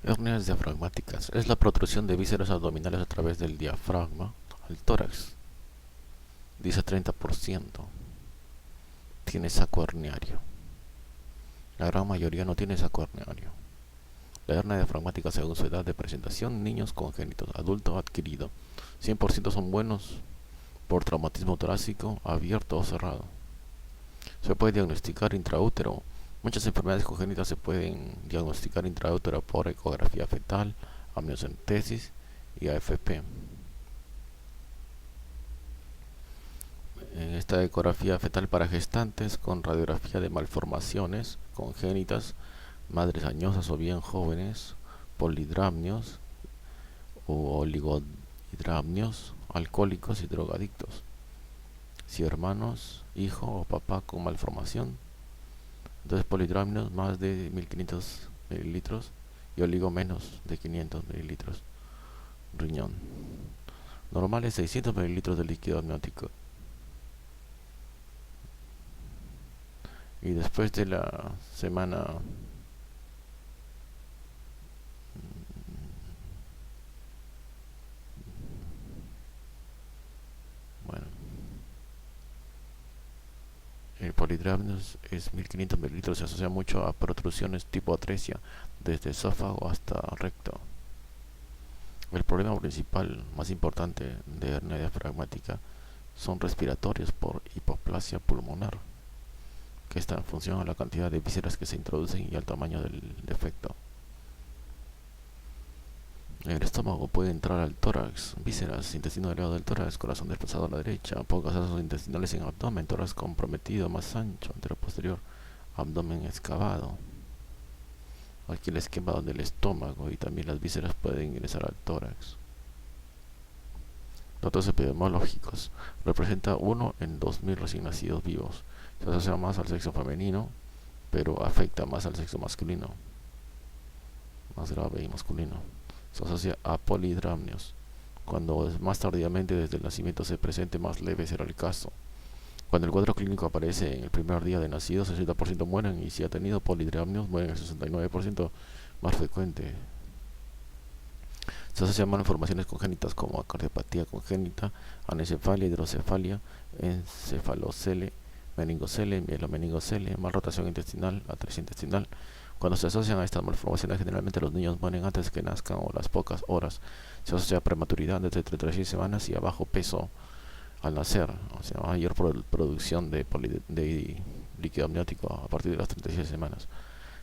Hernias diafragmáticas es la protrusión de vísceras abdominales a través del diafragma al tórax. Dice 30%. Tiene saco herniario. La gran mayoría no tiene saco herniario. La hernia diafragmática según su edad de presentación, niños congénitos, adulto adquirido. 100% son buenos por traumatismo torácico abierto o cerrado. Se puede diagnosticar intraútero. Muchas enfermedades congénitas se pueden diagnosticar intraútero por ecografía fetal, amniocentesis y AFP. En esta ecografía fetal para gestantes con radiografía de malformaciones congénitas, madres añosas o bien jóvenes, polidramnios o oligodramnios, alcohólicos y drogadictos. Si hermanos, hijo o papá con malformación, entonces polidramnios más de 1500 mililitros y oligo menos de 500 mililitros. Riñón. Normal es 600 mililitros de líquido amniótico. Y después de la semana bueno, el polidramnios es 1500 mililitros, se asocia mucho a protrusiones tipo atresia desde esófago hasta recto. El problema principal más importante de hernia diafragmática son respiratorios por hipoplasia pulmonar, que está en función a la cantidad de vísceras que se introducen y al tamaño del defecto. En el estómago puede entrar al tórax, vísceras, intestino delgado del tórax, corazón desplazado a la derecha, pocos vasos intestinales en abdomen, tórax comprometido, más ancho, anteroposterior, abdomen excavado. Aquí el esquema del estómago y también las vísceras pueden ingresar al tórax. Datos epidemiológicos. Representa 1 en 2000 recién nacidos vivos. Se asocia más al sexo femenino, pero afecta más al sexo masculino. Más grave y masculino. Se asocia a polidramnios. Cuando más tardíamente desde el nacimiento se presente, más leve será el caso. Cuando el cuadro clínico aparece en el primer día de nacido, 60% mueren, y si ha tenido polidramnios, mueren el 69%, más frecuente. Se asocian malformaciones congénitas como cardiopatía congénita, anencefalia, hidrocefalia, encefalocele, meningocele, mielomeningocele, malrotación intestinal, atresia intestinal. Cuando se asocian a estas malformaciones, generalmente los niños mueren antes que nazcan o las pocas horas. Se asocia a prematuridad desde 36 semanas y a bajo peso al nacer, o sea, mayor producción de líquido amniótico a partir de las 36 semanas.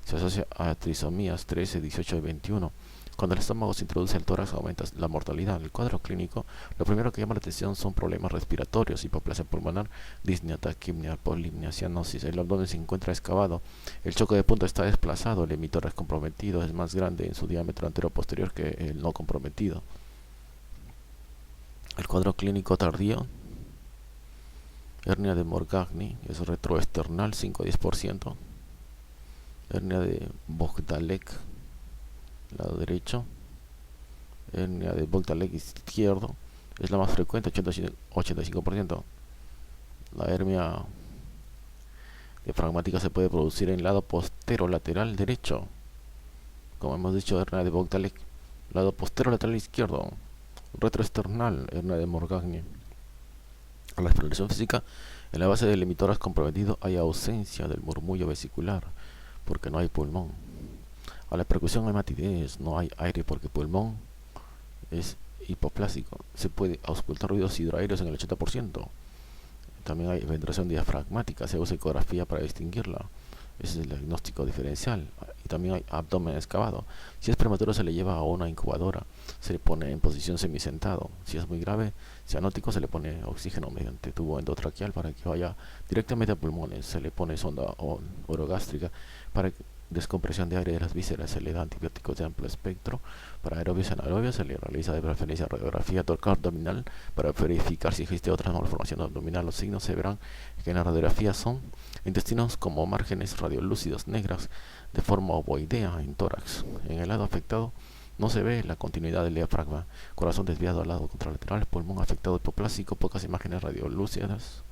Se asocia a trisomías 13, 18 y 21. Cuando el estómago se introduce al tórax, aumenta la mortalidad. En el cuadro clínico, lo primero que llama la atención son problemas respiratorios, hipoplasia pulmonar, disnea, taquipnea, polipnea, cianosis. El abdomen se encuentra excavado, el choque de punta está desplazado, el emitórax comprometido es más grande en su diámetro antero-posterior que el no comprometido. El cuadro clínico tardío: hernia de Morgagni, es retroesternal, 5 a 10%. Hernia de Bogdalek, lado derecho. Hernia de Bogdalek izquierdo, es la más frecuente, 85%. La hernia diafragmática se puede producir en el lado posterolateral derecho. Como hemos dicho, hernia de Bogdalek, lado posterolateral izquierdo. Retroesternal, hernia de Morgagni. A la exploración física, en la base del emitórax comprometido hay ausencia del murmullo vesicular, porque no hay pulmón. A la percusión hay matidez, no hay aire porque pulmón es hipoplásico. Se puede auscultar ruidos hidroaéreos en el 80%. También hay ventilación diafragmática, se usa ecografía para distinguirla. Ese es el diagnóstico diferencial. Y también hay abdomen excavado. Si es prematuro, se le lleva a una incubadora, se le pone en posición semisentado. Si es muy grave, cianótico, se le pone oxígeno mediante tubo endotraqueal para que vaya directamente a pulmones. Se le pone sonda orogástrica para descompresión de aire de las vísceras. Se le da antibióticos de amplio espectro. Para aerobios y anaerobios se le realiza de preferencia radiografía torácica abdominal para verificar si existe otra malformación abdominal. Los signos se verán que en la radiografía son intestinos como márgenes radiolúcidos negras de forma ovoidea en tórax. En el lado afectado no se ve la continuidad del diafragma, corazón desviado al lado contralateral, pulmón afectado hipoplásico, pocas imágenes radiolúcidas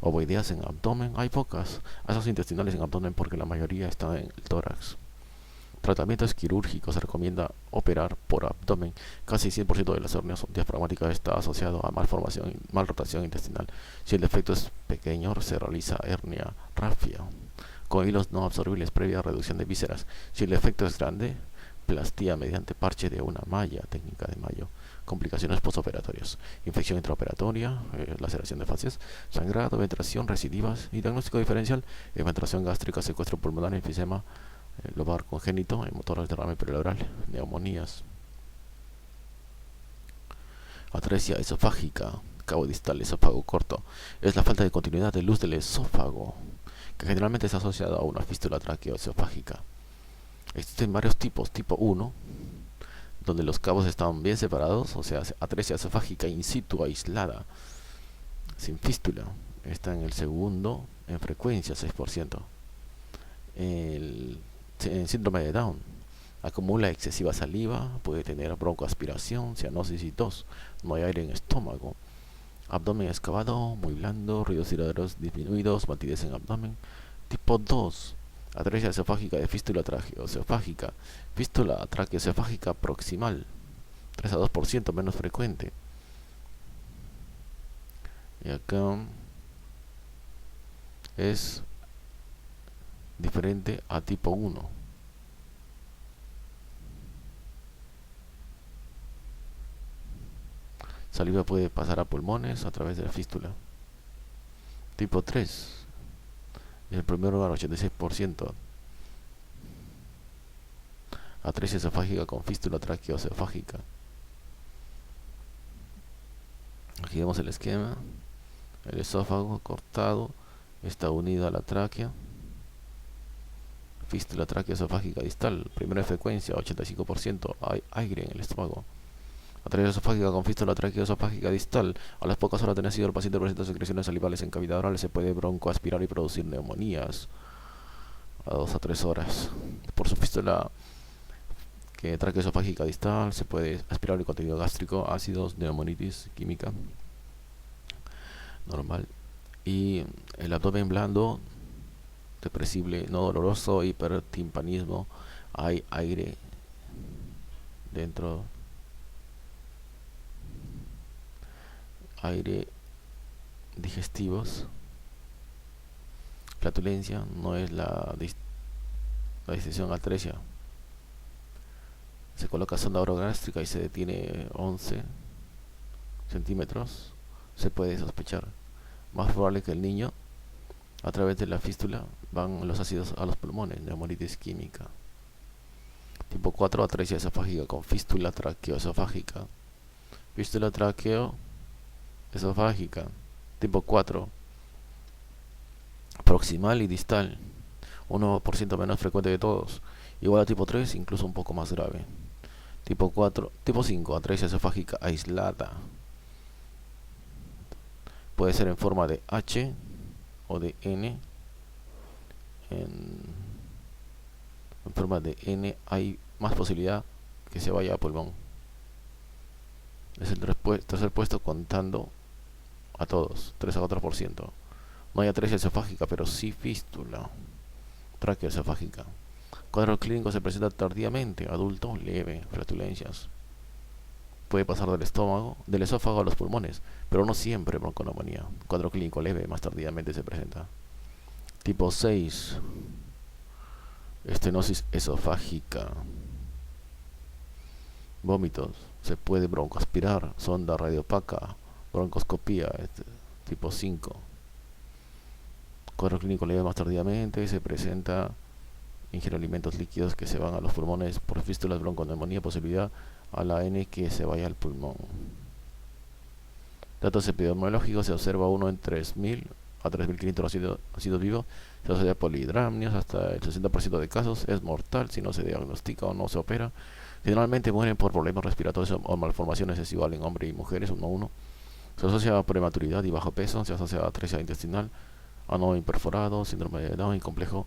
ovoideas en abdomen. Hay pocas asas intestinales en abdomen porque la mayoría está en el tórax. Tratamientos quirúrgicos: se recomienda operar por abdomen. Casi 100% de las hernias diafragmáticas está asociado a malformación, malrotación intestinal. Si el defecto es pequeño, se realiza hernia rafia con hilos no absorbibles previa reducción de vísceras. Si el defecto es grande, plastía mediante parche de una malla, técnica de Mayo. Complicaciones postoperatorias: infección intraoperatoria, laceración de fascias, sangrado, ventración, recidivas y diagnóstico diferencial: ventración gástrica, secuestro pulmonar, enfisema lobar congénito, motor derrame pleural, neumonías. Atresia esofágica, cabo distal, esófago corto: es la falta de continuidad de luz del esófago, que generalmente está asociada a una fístula traqueoesofágica. Existen varios tipos. Tipo 1, donde los cabos están bien separados, o sea, atresia esofágica in situ, aislada, sin fístula. Está en el segundo, en frecuencia 6%. El síndrome de Down: acumula excesiva saliva, puede tener broncoaspiración, cianosis y tos, no hay aire en estómago. Abdomen excavado, muy blando, ruidos tiradores disminuidos, matidez en abdomen. Tipo 2, atresia esofágica de fístula traqueoesofágica, fístula traqueoesofágica proximal, 3 a 2% menos frecuente. Y acá es diferente a tipo 1. Saliva puede pasar a pulmones a través de la fístula. Tipo 3, en el primer lugar 86%. Atresia esofágica con fístula traqueoesofágica. Aquí vemos el esquema. El esófago cortado está unido a la tráquea. Fístula traqueoesofágica distal, primera frecuencia 85%, hay aire en el estómago. Atresia esofágica con fístula traqueoesofágica distal: a las pocas horas de nacido el paciente presenta secreciones salivales en cavidad oral, se puede broncoaspirar y producir neumonías a 2 a 3 horas. Por su fístula traqueoesofágica distal se puede aspirar el contenido gástrico, ácidos, neumonitis química normal. Y el abdomen blando, depresible, no doloroso, hipertimpanismo, hay aire dentro, aire digestivos. Flatulencia no es la distinción atresia. Se coloca sonda orogástrica y se detiene 11 centímetros. Se puede sospechar. Más probable que el niño, a través de la fístula van los ácidos a los pulmones, neumonitis química. Tipo 4, atresia esofágica con fístula traqueoesofágica. Fístula traqueoesofágica. Tipo 4, proximal y distal, 1% menos frecuente de todos. Igual a tipo 3, incluso un poco más grave. Tipo 5, atresia esofágica aislada. Puede ser en forma de H o de N. En forma de N hay más posibilidad que se vaya a pulmón. Es el tercer puesto contando a todos, 3 a 4%. No hay atresia esofágica, pero sí fístula traqueoesofágica. Cuadro clínico: se presenta tardíamente, adulto, leve, flatulencias. Puede pasar del esófago a los pulmones, pero no siempre bronconeumonía. Cuadro clínico leve, más tardíamente se presenta. Tipo 6, estenosis esofágica. Vómitos: se puede broncoaspirar, sonda radiopaca, broncoscopía. Tipo 5, cuadro clínico leve, más tardíamente se presenta. Ingiere alimentos líquidos que se van a los pulmones por fístulas, bronconeumonía, posibilidad a la N que se vaya al pulmón. Datos epidemiológicos: se observa 1 en 3.000 a 3.500 nacidos vivos. Se asocia a polidramnios, hasta el 60% de casos. Es mortal si no se diagnostica o no se opera. Generalmente mueren por problemas respiratorios o malformaciones, es igual en hombres y mujeres, 1 a 1. Se asocia a prematuridad y bajo peso. Se asocia a atresia intestinal, ano imperforado, síndrome de Down y complejo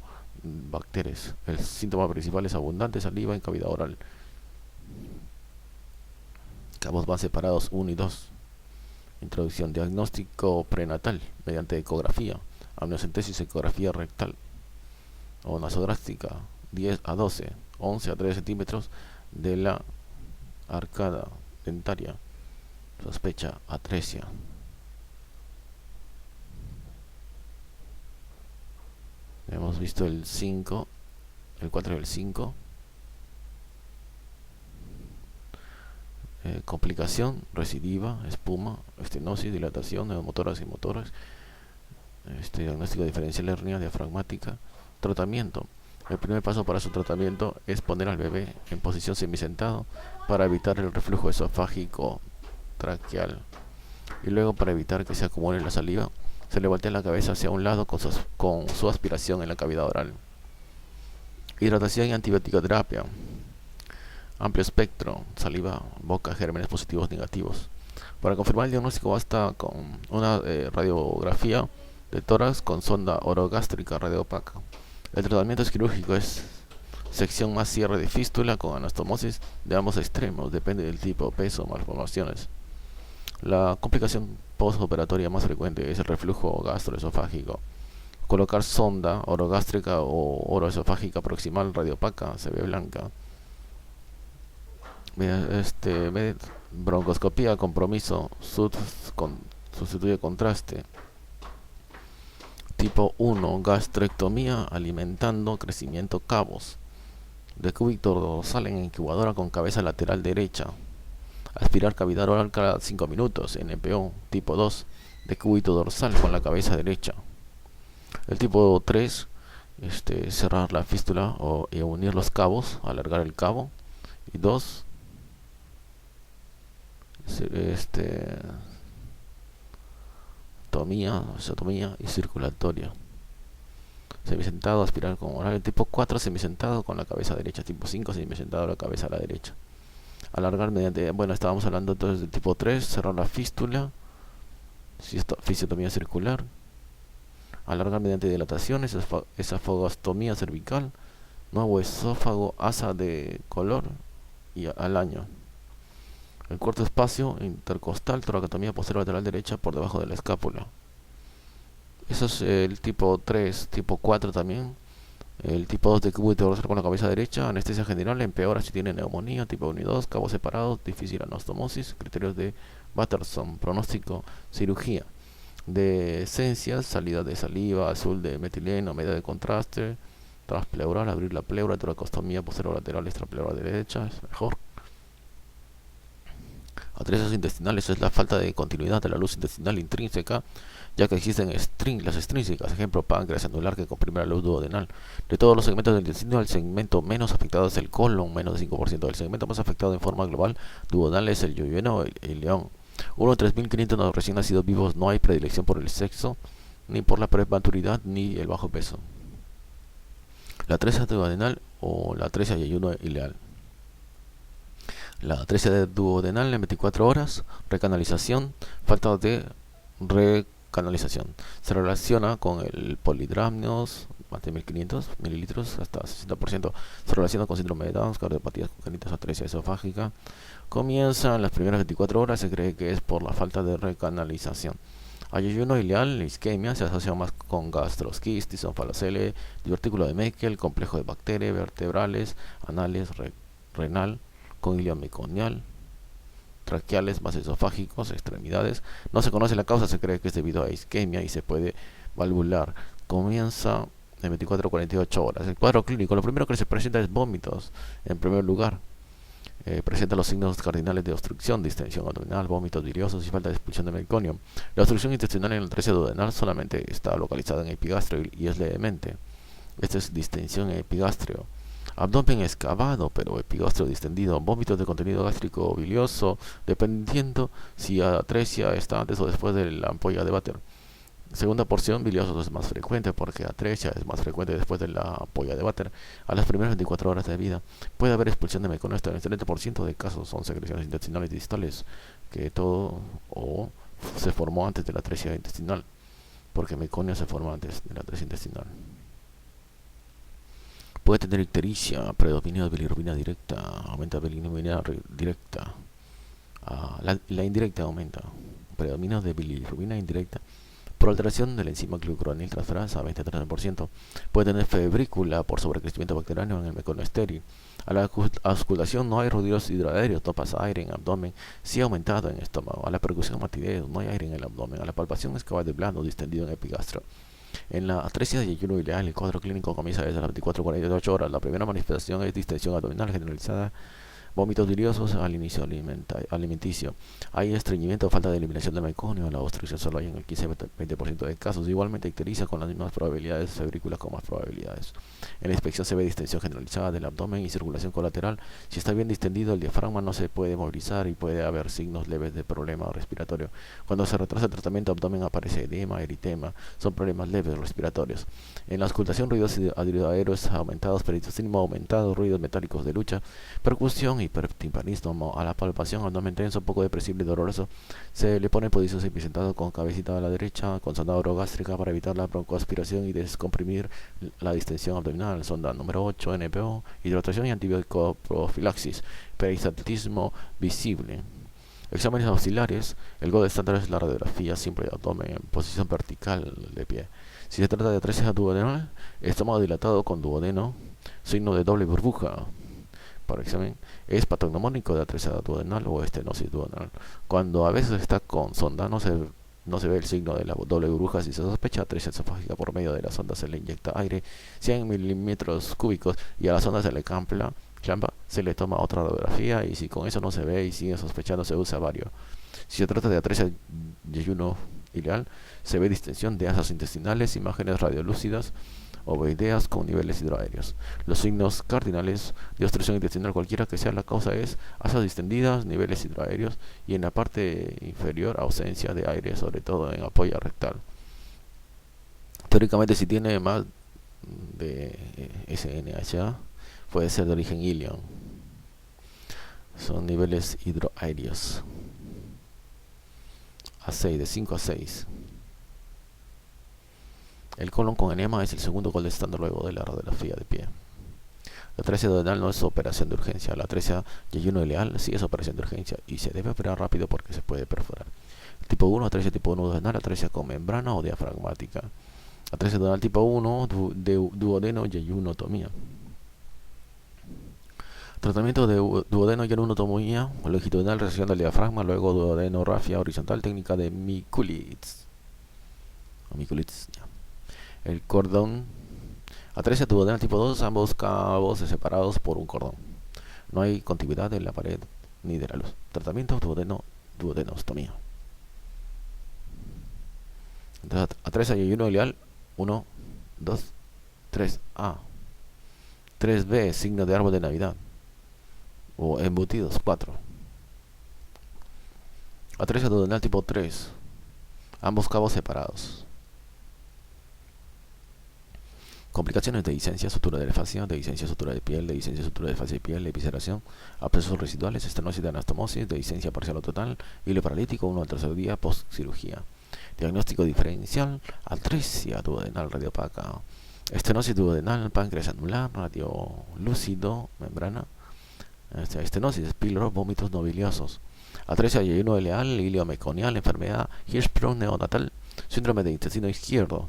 bacterias. El síntoma principal es abundante saliva en cavidad oral. Cabos van separados 1 y 2. Introducción: diagnóstico prenatal mediante ecografía, amniocentesis, ecografía rectal o nasográfica, 10 a 12. 11 a 13 centímetros de la arcada dentaria. Sospecha atresia. Hemos visto el 5, el 4 y el 5. Complicación, recidiva, espuma, estenosis, dilatación, neumotoras y motoras. Diagnóstico diferencial, hernia diafragmática. Tratamiento. El primer paso para su tratamiento es poner al bebé en posición semisentado para evitar el reflujo esofágico traqueal. Y luego, para evitar que se acumule la saliva, se le voltea la cabeza hacia un lado con su aspiración en la cavidad oral. Hidratación y antibiótico terapia. Amplio espectro, saliva, boca, gérmenes positivos, negativos. Para confirmar el diagnóstico basta con una radiografía de tórax con sonda orogástrica radiopaca. El tratamiento quirúrgico es sección más cierre de fístula con anastomosis de ambos extremos, depende del tipo, peso, malformaciones. La complicación postoperatoria más frecuente es el reflujo gastroesofágico. Colocar sonda orogástrica o oroesofágica proximal radiopaca, se ve blanca. Broncoscopía, compromiso, sustituye contraste. Tipo 1, gastrectomía alimentando crecimiento cabos. Decúbito dorsal en incubadora con cabeza lateral derecha. Aspirar cavidad oral cada 5 minutos. NPO. Tipo 2, decúbito dorsal con la cabeza derecha. El tipo 3, cerrar la fístula y unir los cabos, alargar el cabo. Y 2, osteotomía y circulatoria. Semisentado, aspirar con oral. El tipo 4, semisentado con la cabeza derecha. Tipo 5, semisentado la cabeza a la derecha. Alargar mediante, estábamos hablando entonces del tipo 3, cerrar la fístula, fisiotomía circular. Alargar mediante dilatación, esofagostomía cervical, nuevo esófago, asa de color y al año. El corto espacio intercostal, toracotomía posterior lateral derecha por debajo de la escápula. Eso es el tipo 3. Tipo 4 también. El tipo 2, decúbito dorsal con la cabeza derecha, anestesia general, empeora si tiene neumonía. Tipo 1 y 2, cabos separados, difícil anastomosis. Criterios de Batterson, pronóstico, cirugía. De esencias, salida de saliva, azul de metileno, medida de contraste, transpleural, abrir la pleura, toracostomía posterior lateral, extrapleural derecha, es mejor. Atresias intestinales es la falta de continuidad de la luz intestinal intrínseca, ya que existen las extrínsecas, ejemplo páncreas anular que comprime la luz duodenal. De todos los segmentos del intestino, el segmento menos afectado es el colon, menos de 5%. El segmento más afectado en forma global duodenal es el yuyueno y el león. 1 en 3.500 recién nacidos vivos. No hay predilección por el sexo, ni por la prematuridad, ni el bajo peso. La atresia duodenal o la atresia yuyuno ileal. La atresia duodenal en 24 horas, recanalización, falta de recanalización. Se relaciona con el polidramnios, más de 1500 mililitros, hasta 60%. Se relaciona con síndrome de Down, cardiopatías congénitas, atresia esofágica. Comienza en las primeras 24 horas, se cree que es por la falta de recanalización. Ayuno ileal, isquemia, se asocia más con gastrosquistis, onfalocele, divertículo de Meckel, complejo de bacterias vertebrales, anales, renal, con ilio meconial, traqueales más esofágicos, extremidades. No se conoce la causa, se cree que es debido a isquemia y se puede valvular. Comienza en 24 a 48 horas. El cuadro clínico, lo primero que se presenta es vómitos, en primer lugar. Presenta los signos cardinales de obstrucción, distensión abdominal, vómitos biliosos y falta de expulsión de meconio. La obstrucción intestinal en el atresia duodenal solamente está localizada en epigastrio y es levemente. Esta es distensión en epigastrio. Abdomen excavado, pero epigastrio distendido. Vómitos de contenido gástrico bilioso, dependiendo si atresia está antes o después de la ampolla de Batter. Segunda porción, bilioso es más frecuente porque atresia es más frecuente después de la ampolla de Batter. A las primeras 24 horas de vida puede haber expulsión de meconio. Hasta el 70% de casos son secreciones intestinales distales, que todo o se formó antes de la atresia intestinal, porque meconio se forma antes de la atresia intestinal. Puede tener ictericia, predominio de bilirrubina directa, aumenta bilirrubina directa. La indirecta aumenta, predominio de bilirrubina indirecta, Por alteración de la enzima glucuronil transferasa a 20-30%, puede tener febrícula por sobrecrecimiento bacteriano en el meconio estéril. A la auscultación no hay ruidos hidroaéreos, no pasa aire en abdomen, sí aumentado en estómago. A la percusión matidez, no hay aire en el abdomen. A la palpación es cabal de blando distendido en epigastro. En la atresia de ayuno ileal, el cuadro clínico comienza desde las 24-48 horas. La primera manifestación es distensión abdominal generalizada, vómitos biliosos al inicio alimenticio. Hay estreñimiento o falta de eliminación del meconio. La obstrucción solo hay en el 15-20% de casos. Igualmente icteriza con las mismas probabilidades, febrículas con más probabilidades. En la inspección se ve distensión generalizada del abdomen y circulación colateral. Si está bien distendido, el diafragma no se puede movilizar y puede haber signos leves de problema respiratorio. Cuando se retrasa el tratamiento, abdomen aparece edema, eritema. Son problemas leves respiratorios. En la auscultación, ruidos hidroaéreos aumentados, peritostinismo aumentado, ruidos metálicos de lucha, percusión y hipertimpanismo. A la palpación, abdomen tenso, poco depresible y doloroso. Se le pone posición sentado con cabecita a la derecha, con sonda orogástrica para evitar la broncoaspiración y descomprimir la distensión abdominal. Sonda número 8, NPO, hidratación y antibiótico profilaxis. Peristaltismo visible. Exámenes auxiliares. El gold estándar es la radiografía simple de abdomen en posición vertical de pie. Si se trata de atresia duodenal, estómago dilatado con duodeno, signo de doble burbuja. Para examen, es patognomónico de atresia duodenal o estenosis duodenal. Cuando a veces está con sonda, no se ve el signo de la doble burbuja. Si se sospecha atresia esofágica, por medio de la sonda se le inyecta aire 100 milímetros cúbicos y a la sonda se le clampa, se le toma otra radiografía, y si con eso no se ve y sigue sospechando, se usa vario. Si se trata de atresia de ayuno ileal, se ve distensión de asas intestinales, imágenes radiolúcidas ovoideas con niveles hidroaéreos. Los signos cardinales de obstrucción intestinal, cualquiera que sea la causa, es asas distendidas, niveles hidroaéreos y en la parte inferior ausencia de aire, sobre todo en apoyo rectal. Teóricamente, si tiene más de SNHA, puede ser de origen ilion. Son niveles hidroaéreos a 6, de 5 a 6. El colon con enema es el segundo gol estándar luego de la radiografía de pie. La atresia duodenal no es operación de urgencia. La atresia de ayuno ileal sí es operación de urgencia y se debe operar rápido porque se puede perforar. Tipo 1, atresia tipo 1 duodenal, atresia con membrana o diafragmática. Atresia duodenal tipo 1, duodeno y ayunotomía. Tratamiento de duodeno y ayunotomía longitudinal, resección del diafragma, luego duodenorrafia horizontal, técnica de Mikulits. El cordón. Atresia duodenal tipo 2, ambos cabos separados por un cordón. No hay continuidad de la pared ni de la luz. Tratamiento duodenostomía. Entonces, atresia y ayuno ileal 1, 2, 3A. 3B, signo de árbol de Navidad. O embutidos 4. Atresia duodenal tipo 3, ambos cabos separados. Complicaciones de dehiscencia, sutura de fascia, dehiscencia, sutura de piel, dehiscencia, sutura de fascia y piel, evisceración, abscesos residuales, estenosis de anastomosis, dehiscencia parcial o total, hilo paralítico 1 al tercer día post cirugía. Diagnóstico diferencial: atresia duodenal radiopaca, estenosis duodenal, páncreas anular, radiolúcido, membrana, estenosis, píloro, vómitos no biliosos. Atresia y ayuno ileal, iliomeconial, enfermedad Hirschsprung neonatal, síndrome de intestino izquierdo,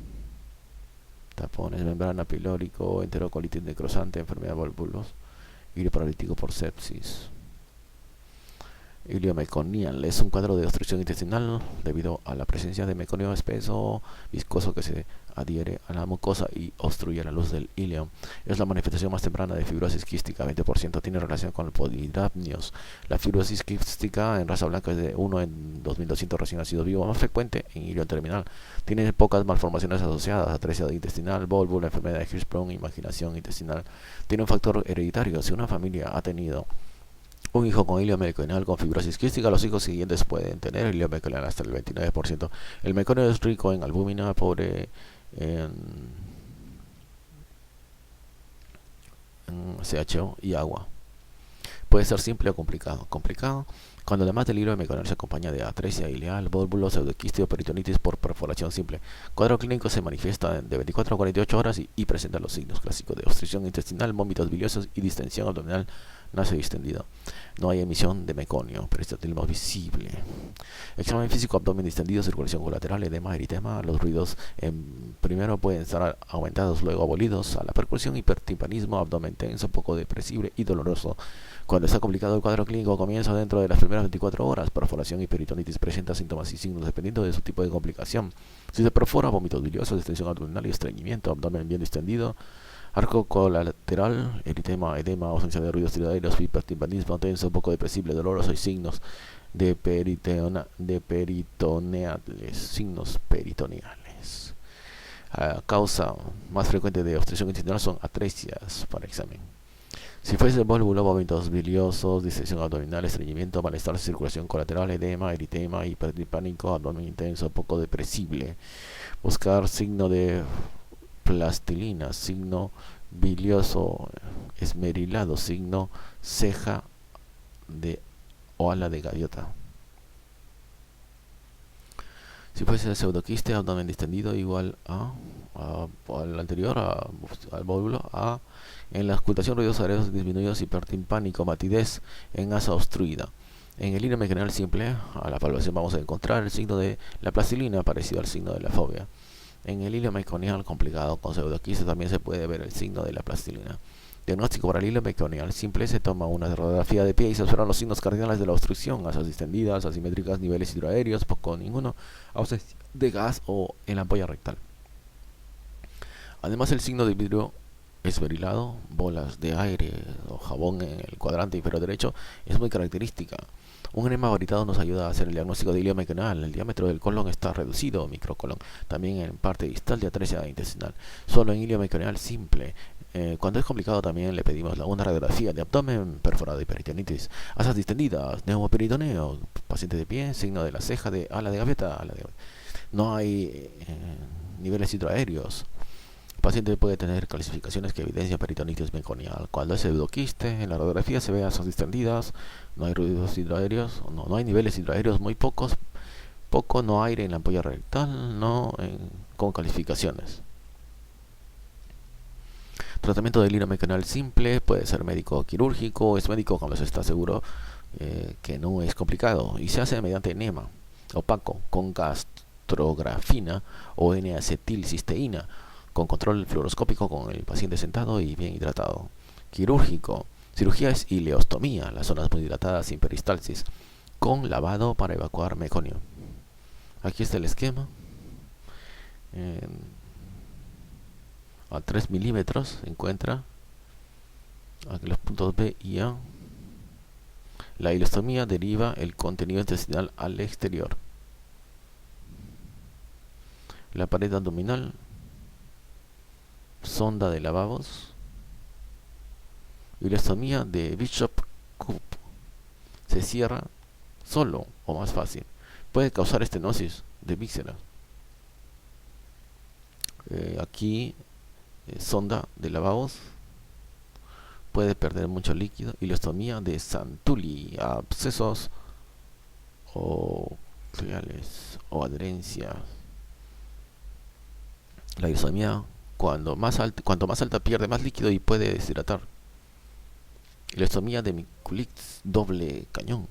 tapones, membrana pilórico, enterocolitis necrosante, enfermedad de válvulos, hilo paralítico por sepsis. Iliomeconial es un cuadro de obstrucción intestinal debido a la presencia de meconio espeso, viscoso, que se adhiere a la mucosa y obstruye la luz del ilio. Es la manifestación más temprana de fibrosis quística, 20%. Tiene relación con el polidapnios. La fibrosis quística en raza blanca es de 1 en 2200 recién nacidos vivos, más frecuente en ilio terminal. Tiene pocas malformaciones asociadas: atresia intestinal, válvula, enfermedad de Hirschsprung, imaginación intestinal. Tiene un factor hereditario. Si una familia ha tenido un hijo con ilio meconial con fibrosis quística, los hijos siguientes pueden tener ilio meconial hasta el 29%. El meconio es rico en albúmina, pobre en CHO y agua. Puede ser simple o complicado. Complicado cuando además del hilo meconial se acompaña de atresia ileal, vólvulo, pseudoquiste o peritonitis por perforación simple. Cuadro clínico se manifiesta de 24 a 48 horas y presenta los signos clásicos de obstrucción intestinal, vómitos biliosos y distensión abdominal nace distendido. No hay emisión de meconio, peristatilismo visible. Examen físico, abdomen distendido, circulación colateral, edema, eritema. Los ruidos primero pueden estar aumentados, luego abolidos. A la percusión, hipertimpanismo, abdomen tenso, poco depresible y doloroso. Cuando está complicado el cuadro clínico, comienza dentro de las primeras 24 horas. Perforación y peritonitis presenta síntomas y signos dependiendo de su tipo de complicación. Si se perfora, vómitos biliosos, distensión abdominal y estreñimiento, abdomen bien distendido. Arco colateral, eritema, edema, ausencia de ruidos tiroideos, hipertimpanismo tenso, poco depresible, doloroso y signos de peritoneales, signos peritoneales. Causa más frecuente de obstrucción intestinal son atresias para examen. Si fuese volvulo, vómitos biliosos, distensión abdominal, estreñimiento, malestar, circulación colateral, edema, eritema, hipertimpánico, abdomen intenso, poco depresible. Buscar signo de plastilina, signo bilioso esmerilado, signo ceja de o ala de gaviota. Si fuese pseudoquiste, abdomen distendido igual al anterior, al módulo A. En la auscultación, ruidos aéreos disminuidos, hipertimpánico, matidez en asa obstruida. En el ileum general simple, a la palpación vamos a encontrar el signo de la plastilina parecido al signo de la fobia. En el ileum meconial complicado con pseudoquiste también se puede ver el signo de la plastilina. Diagnóstico para el ileum meconial simple: se toma una radiografía de pie y se observan los signos cardinales de la obstrucción: asas distendidas, asimétricas, niveles hidroaéreos, poco o ninguno, ausencia de gas o en la ampolla rectal. Además, el signo de vidrio esmerilado, bolas de aire o jabón en el cuadrante inferior derecho, es muy característica. Un enema varitado nos ayuda a hacer el diagnóstico de ileum meconial. El diámetro del colon está reducido, microcolon, también en parte distal de atresia intestinal. Solo en ileum meconial simple. Cuando es complicado también le pedimos una radiografía de abdomen perforado y peritonitis, asas distendidas, neumoperitoneo, paciente de pie, signo de la ceja de ala de gaviota. No hay niveles hidroaéreos. El paciente puede tener calcificaciones que evidencian peritonitis meconial. Cuando es pseudoquiste, en la radiografía se ve asas distendidas, no hay ruidos hidroaéreos, no hay niveles hidroaéreos muy pocos, no aire en la ampolla rectal, con calificaciones. Tratamiento del ileum meconial simple puede ser médico quirúrgico, es médico cuando se está seguro que no es complicado, y se hace mediante enema opaco con gastrografina o N-acetilcisteína, con control fluoroscópico con el paciente sentado y bien hidratado. Quirúrgico: cirugía es ileostomía, las zonas muy dilatadas sin peristalsis, con lavado para evacuar meconio. Aquí está el esquema. A 3 milímetros se encuentra aquí los puntos B y A. La ileostomía deriva el contenido intestinal al exterior. La pared abdominal, sonda de lavabos. Ileostomía de Bishop-Koop, se cierra solo o más fácil. Puede causar estenosis de vísceras. Aquí sonda de lavabos, puede perder mucho líquido. Ileostomía de Santulli, abscesos o cliales o adherencias. La ileostomía, cuanto más alta pierde más líquido y puede deshidratar. Ileostomía de Mikulicz, doble cañón.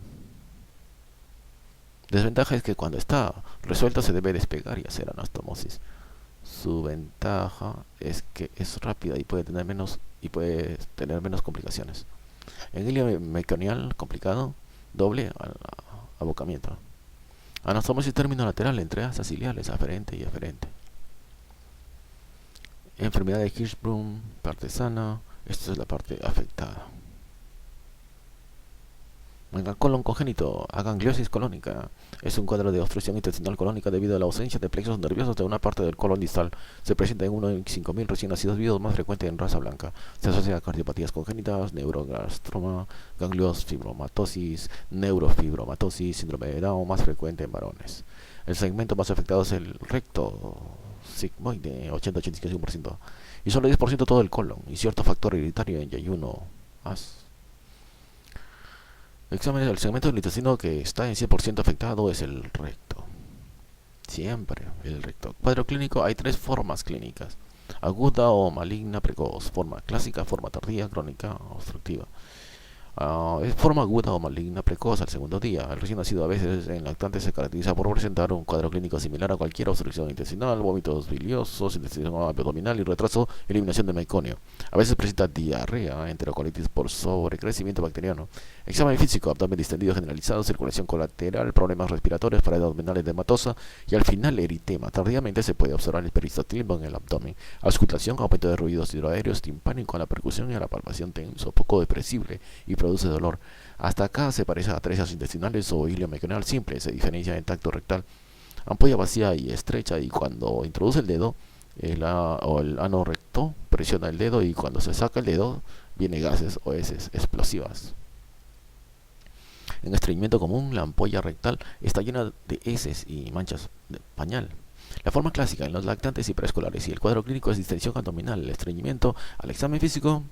Desventaja es que cuando está resuelta se debe despegar y hacer anastomosis. Su ventaja es que es rápida y puede tener menos complicaciones. En ileum meconial complicado, doble abocamiento. Anastomosis término lateral entre asas ciliares aferente y aferente. Enfermedad de Hirschsprung, parte sana. Esta es la parte afectada. Colon congénito, agangliosis colónica. Es un cuadro de obstrucción intestinal colónica debido a la ausencia de plexos nerviosos de una parte del colon distal. Se presenta en 1 en 5.000 recién nacidos vivos, más frecuente en raza blanca. Se asocia a cardiopatías congénitas, neurogastroma, ganglios, fibromatosis, neurofibromatosis, síndrome de Down, más frecuente en varones. El segmento más afectado es el recto sigmoide, 80-85%, y solo 10% todo el colon, y cierto factor hereditario en yayuno. Examen del segmento del intestino que está en 100% afectado es el recto. Siempre el recto. Cuadro clínico: hay 3 formas clínicas: aguda o maligna precoz, forma clásica, forma tardía, crónica, obstructiva. Es forma aguda o maligna precoz al segundo día. El recién nacido a veces en lactante se caracteriza por presentar un cuadro clínico similar a cualquier obstrucción intestinal, vómitos biliosos, intestino abdominal y retraso eliminación de meconio. A veces presenta diarrea, enterocolitis por sobrecrecimiento bacteriano. Examen físico, abdomen distendido generalizado, circulación colateral, problemas respiratorios, pared abdominal edematosa y al final eritema. Tardíamente se puede observar el peristotismo en el abdomen. Auscultación, aumento de ruidos hidroaéreos, timpánico a la percusión y a la palpación tenso, poco depresible y produce dolor. Hasta acá se parece a atresia intestinales o iliomeconal simple, se diferencia en tacto rectal. Ampolla vacía y estrecha y cuando introduce el dedo o el ano recto presiona el dedo y cuando se saca el dedo viene gases o heces explosivas. En estreñimiento común, la ampolla rectal está llena de heces y manchas de pañal. La forma clásica en los lactantes y preescolares y el cuadro clínico es distensión abdominal, el estreñimiento al examen físico,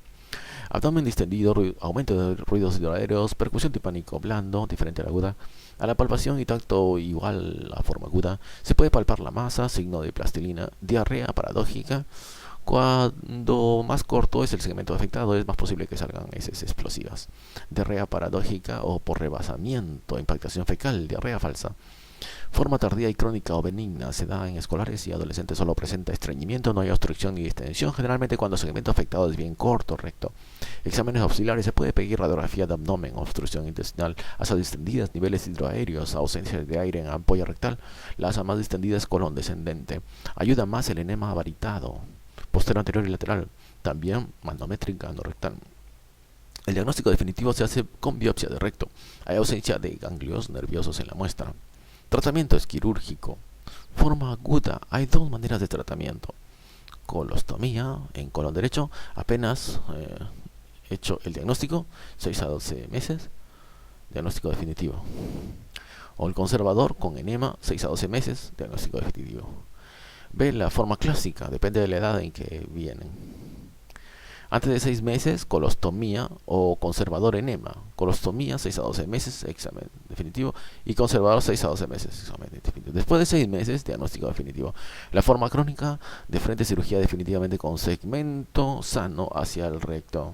abdomen distendido, aumento de ruidos hidroaéreos, percusión timpánico blando, diferente a la aguda. A la palpación y tacto igual a forma aguda, se puede palpar la masa, signo de plastilina, diarrea paradójica. Cuando más corto es el segmento afectado, es más posible que salgan heces explosivas. Diarrea paradójica o por rebasamiento, impactación fecal, diarrea falsa. Forma tardía y crónica o benigna se da en escolares y adolescentes, solo presenta estreñimiento, no hay obstrucción ni distensión, generalmente cuando el segmento afectado es bien corto, recto. Exámenes auxiliares, se puede pedir radiografía de abdomen, obstrucción intestinal, asas distendidas, niveles hidroaéreos, ausencia de aire en ampolla rectal, la asa más distendida es colon descendente. Ayuda más el enema avaritado, postero anterior y lateral, también manométrica no rectal. El diagnóstico definitivo se hace con biopsia de recto. Hay ausencia de ganglios nerviosos en la muestra. Tratamiento es quirúrgico. Forma aguda. Hay dos maneras de tratamiento. Colostomía en colon derecho, apenas hecho el diagnóstico, 6 a 12 meses, diagnóstico definitivo. O el conservador con enema, 6 a 12 meses, diagnóstico definitivo. B, la forma clásica, depende de la edad en que vienen. Antes de 6 meses, colostomía o conservador enema. Colostomía, 6 a 12 meses, examen definitivo. Y conservador, 6 a 12 meses, examen definitivo. Después de 6 meses, diagnóstico definitivo. La forma crónica, de frente cirugía definitivamente con segmento sano hacia el recto.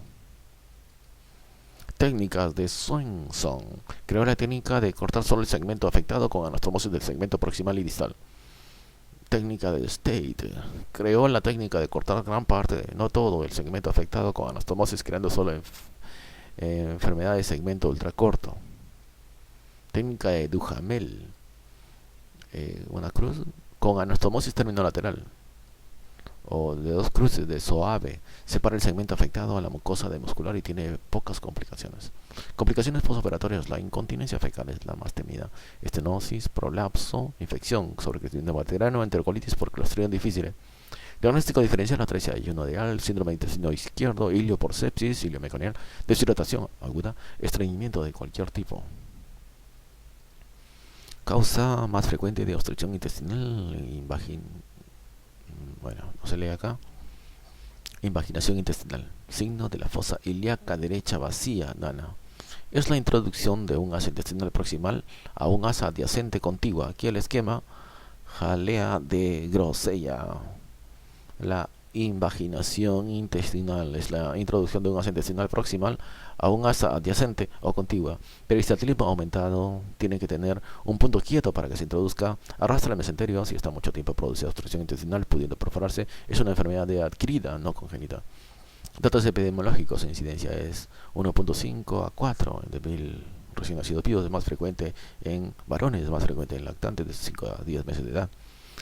Técnicas de Swenson. Creó la técnica de cortar solo el segmento afectado con anastomosis del segmento proximal y distal. Técnica de State. Creó la técnica de cortar gran parte, no todo, el segmento afectado con anastomosis, creando solo enfermedad de segmento ultracorto. Técnica de Duhamel. Una cruz con anastomosis terminolateral o de 2 cruces de Soave. Separa el segmento afectado a la mucosa de muscular y tiene pocas complicaciones. Complicaciones postoperatorias: la incontinencia fecal es la más temida, estenosis, prolapso, infección, sobrecrecimiento bacteriano, enterocolitis por clostridium difficile. Diagnóstico diferencial: atresia ayunodeal, síndrome de intestino izquierdo, hilio por sepsis, hilio meconial, deshidratación aguda, estreñimiento de cualquier tipo. Causa más frecuente de obstrucción intestinal, no se lee acá. Invaginación intestinal, signo de la fosa ilíaca derecha vacía, nana. Es la introducción de un asa intestinal proximal a un asa adyacente contigua. Aquí el esquema, jalea de Grosella. La invaginación intestinal es la introducción de un asa intestinal proximal a un asa adyacente o contigua. Peristatilismo aumentado, tiene que tener un punto quieto para que se introduzca. Arrastra el mesenterio, si está mucho tiempo produce obstrucción intestinal pudiendo perforarse. Es una enfermedad adquirida, no congénita. Datos epidemiológicos: incidencia es 1.5 a 4 de 1000 recién nacidos vivos. Es más frecuente en varones, es más frecuente en lactantes de 5 a 10 meses de edad.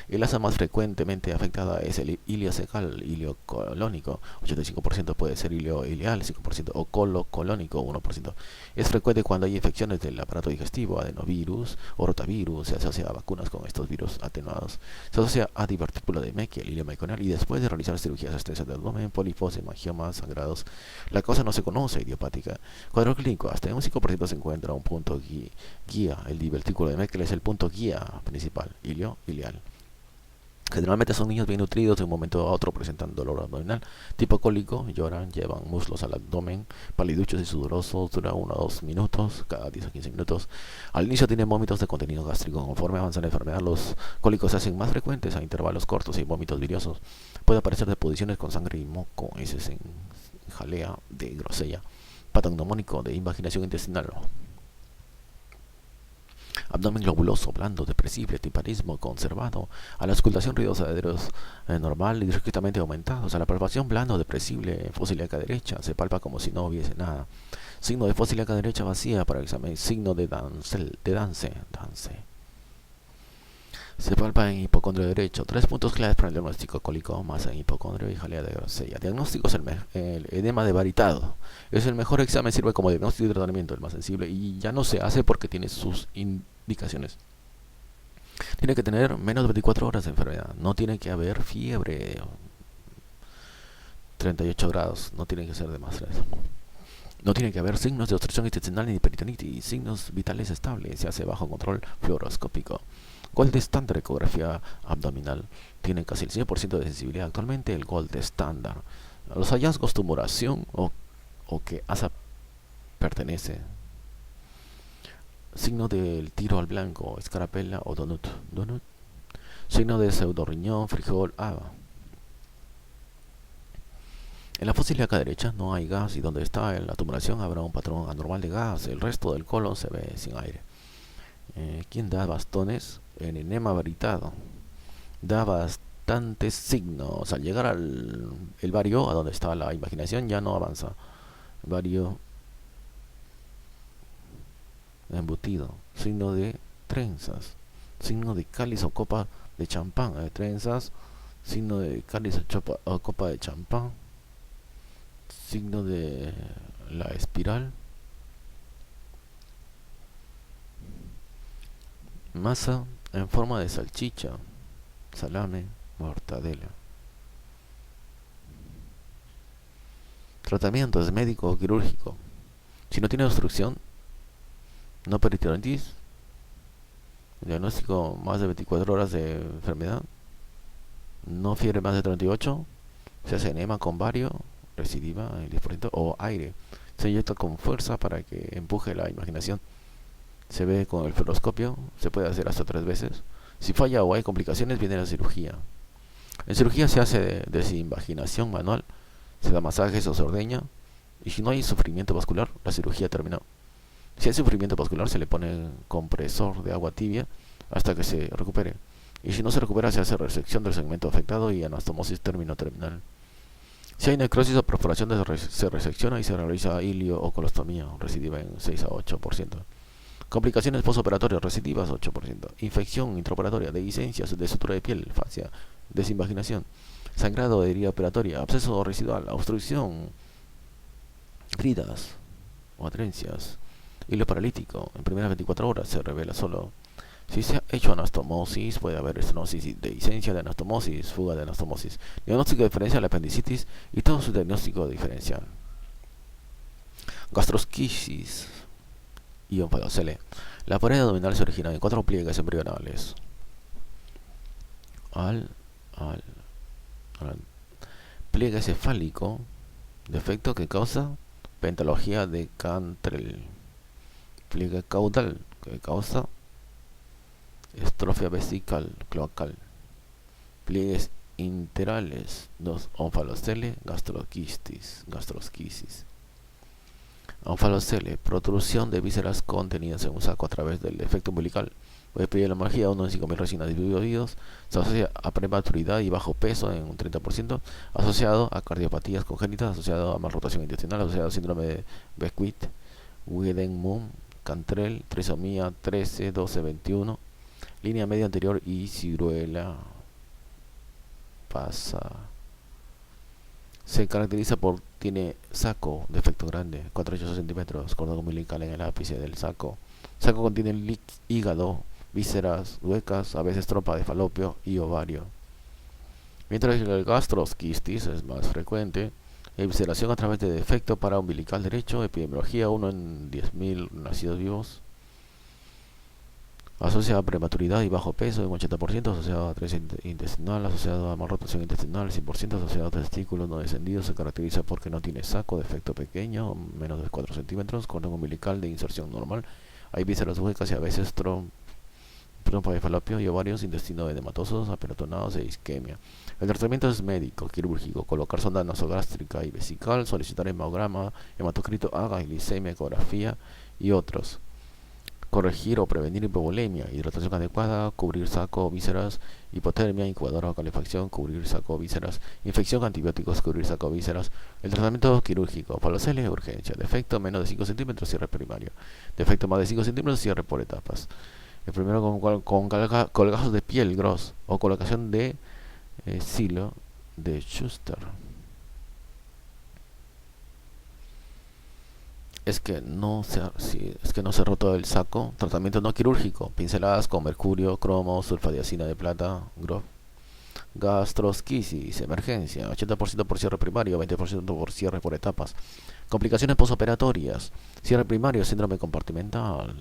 El asa más frecuentemente afectada es el iliocecal, iliocolónico, 85% puede ser ilioileal, 5%, o colocolónico, 1%. Es frecuente cuando hay infecciones del aparato digestivo, adenovirus o rotavirus, se asocia a vacunas con estos virus atenuados. Se asocia a divertículo de Meckel, ilio meconial, y después de realizar cirugías extensas del abdomen, pólipos, hemangiomas, sangrados. La causa no se conoce, idiopática. Cuadro clínico: hasta en un 5% se encuentra un punto guía. El divertículo de Meckel es el punto guía principal, ilio-ileal. Generalmente son niños bien nutridos, de un momento a otro presentan dolor abdominal, tipo cólico, lloran, llevan muslos al abdomen, paliduchos y sudorosos, dura 1 a 2 minutos, cada 10 a 15 minutos. Al inicio tienen vómitos de contenido gástrico. Conforme avanza la enfermedad, los cólicos se hacen más frecuentes a intervalos cortos y vómitos biliosos. Puede aparecer deposiciones con sangre y moco, ese es en jalea de Grosella. patognomónico de invaginación intestinal. Abdomen globuloso, blando, depresible, timpanismo conservado, a la auscultación ruidosa de dedos normal y discretamente aumentados, a la palpación blando, depresible, fosa ilíaca derecha, se palpa como si no hubiese nada. Signo de fosa ilíaca derecha vacía para el examen, signo de Dance. Se palpa en hipocondrio derecho. 3 puntos claves para el diagnóstico: cólico, masa en hipocondrio y jalea de grosella. Diagnóstico es el edema de varitado. Es el mejor examen, sirve como diagnóstico y tratamiento, el más sensible, y ya no se hace porque tiene sus indicaciones. Tiene que tener menos de 24 horas de enfermedad. No tiene que haber fiebre. 38 grados. No tiene que ser de más de eso. No tiene que haber signos de obstrucción intestinal ni peritonitis. Signos vitales estables. Se hace bajo control fluoroscópico. Gold estándar de ecografía abdominal. Tiene casi el 100% de sensibilidad actualmente. El gold estándar. Los hallazgos, tumoración o que ASA pertenece. Signo del tiro al blanco, escarapela o donut. Signo de pseudorriñón, frijol, haba. En la fosa ilíaca derecha no hay gas y donde está en la tumoración habrá un patrón anormal de gas. El resto del colon se ve sin aire. ¿Quién da bastones? En enema varitado. Da bastantes signos. Al llegar el vario, a donde está la imaginación, ya no avanza. Vario embutido. Signo de trenzas. Signo de cáliz o copa de champán. Trenzas. Signo de cáliz o copa de champán. Signo de la espiral. Masa en forma de salchicha, salame, mortadela. Tratamiento es médico o quirúrgico. Si no tiene obstrucción, no peritonitis, diagnóstico más de 24 horas de enfermedad, no fiebre más de 38, se hace enema con vario, recidiva el 10% o aire. Se inyecta con fuerza para que empuje la imaginación. Se ve con el fluoroscopio, se puede hacer hasta 3 veces. Si falla o hay complicaciones, viene la cirugía. En cirugía se hace desinvaginación manual, se da masajes o se ordeña, y si no hay sufrimiento vascular, la cirugía terminó. Si hay sufrimiento vascular, se le pone compresor de agua tibia hasta que se recupere. Y si no se recupera, se hace resección del segmento afectado y anastomosis terminal. Si hay necrosis o perforación, se resecciona y se realiza ilio o colostomía, recidiva en 6 a 8%. Complicaciones postoperatorias recidivas 8%. Infección intraoperatoria, dehiscencias de sutura de piel, fascia, desinvaginación, sangrado de herida operatoria, absceso residual, obstrucción, heridas o adherencias. Hilo paralítico, en primeras 24 horas se revela solo. Si se ha hecho anastomosis, puede haber estenosis, dehiscencia de anastomosis, fuga de anastomosis, diagnóstico diferencial de apendicitis y todo su diagnóstico diferencial. Gastrosquisis y onfalocele. La pared abdominal se origina en 4 pliegues embrionales. Pliegue cefálico, defecto que causa pentalogía de Cantrell. Pliegue caudal, que causa estrofia vesical cloacal. Pliegues interales, 2 onfalocele, gastrosquisis. Onfalocele, protrusión de vísceras contenidas en un saco a través del efecto umbilical. Epidemiología, 1 en 5.000 recién nacidos. Se asocia a prematuridad y bajo peso en un 30%. Asociado a cardiopatías congénitas, asociado a malrotación intestinal, asociado a síndrome de Beckwith, Wiedemann, Cantrell, trisomía 13, 12, 21, línea media anterior y ciruela pasa. Se caracteriza por tiene saco de efecto grande, 4,8 centímetros, cordón umbilical en el ápice del saco. Saco contiene hígado, vísceras huecas, a veces trompa de falopio y ovario. Mientras que el gastrosquistis es más frecuente, evisceración a través de defecto paraumbilical derecho, epidemiología 1 en 10.000 nacidos vivos. Asocia a prematuridad y bajo peso en 80%, asociado a atrofia intestinal, asociado a malrotación intestinal 100%, asociado a testículos no descendidos, se caracteriza porque no tiene saco de efecto pequeño, menos de 4 centímetros, cordón umbilical de inserción normal, hay vísceras huecas y a veces trompa trompa de falopio y ovarios, intestino edematosos, aperotonados e isquemia. El tratamiento es médico, quirúrgico, colocar sonda nasogástrica y vesical, solicitar hemograma, hematocrito, AGA, glicemia, ecografía y otros. Corregir o prevenir hipovolemia, hidratación adecuada, cubrir saco o vísceras, hipotermia, incubadora o calefacción, cubrir saco o vísceras, infección, antibióticos, cubrir saco o vísceras. El tratamiento quirúrgico, falocelia, urgencia, defecto menos de 5 centímetros, cierre primario, defecto más de 5 centímetros, cierre por etapas. El primero con colgajos de piel gros o colocación de silo de Schuster. Es que no se ha roto el saco. Tratamiento no quirúrgico, pinceladas con mercurio, cromo, sulfadiazina de plata, gastrosquisis, emergencia, 80% por cierre primario, 20% por cierre por etapas. Complicaciones posoperatorias, cierre primario, síndrome compartimental,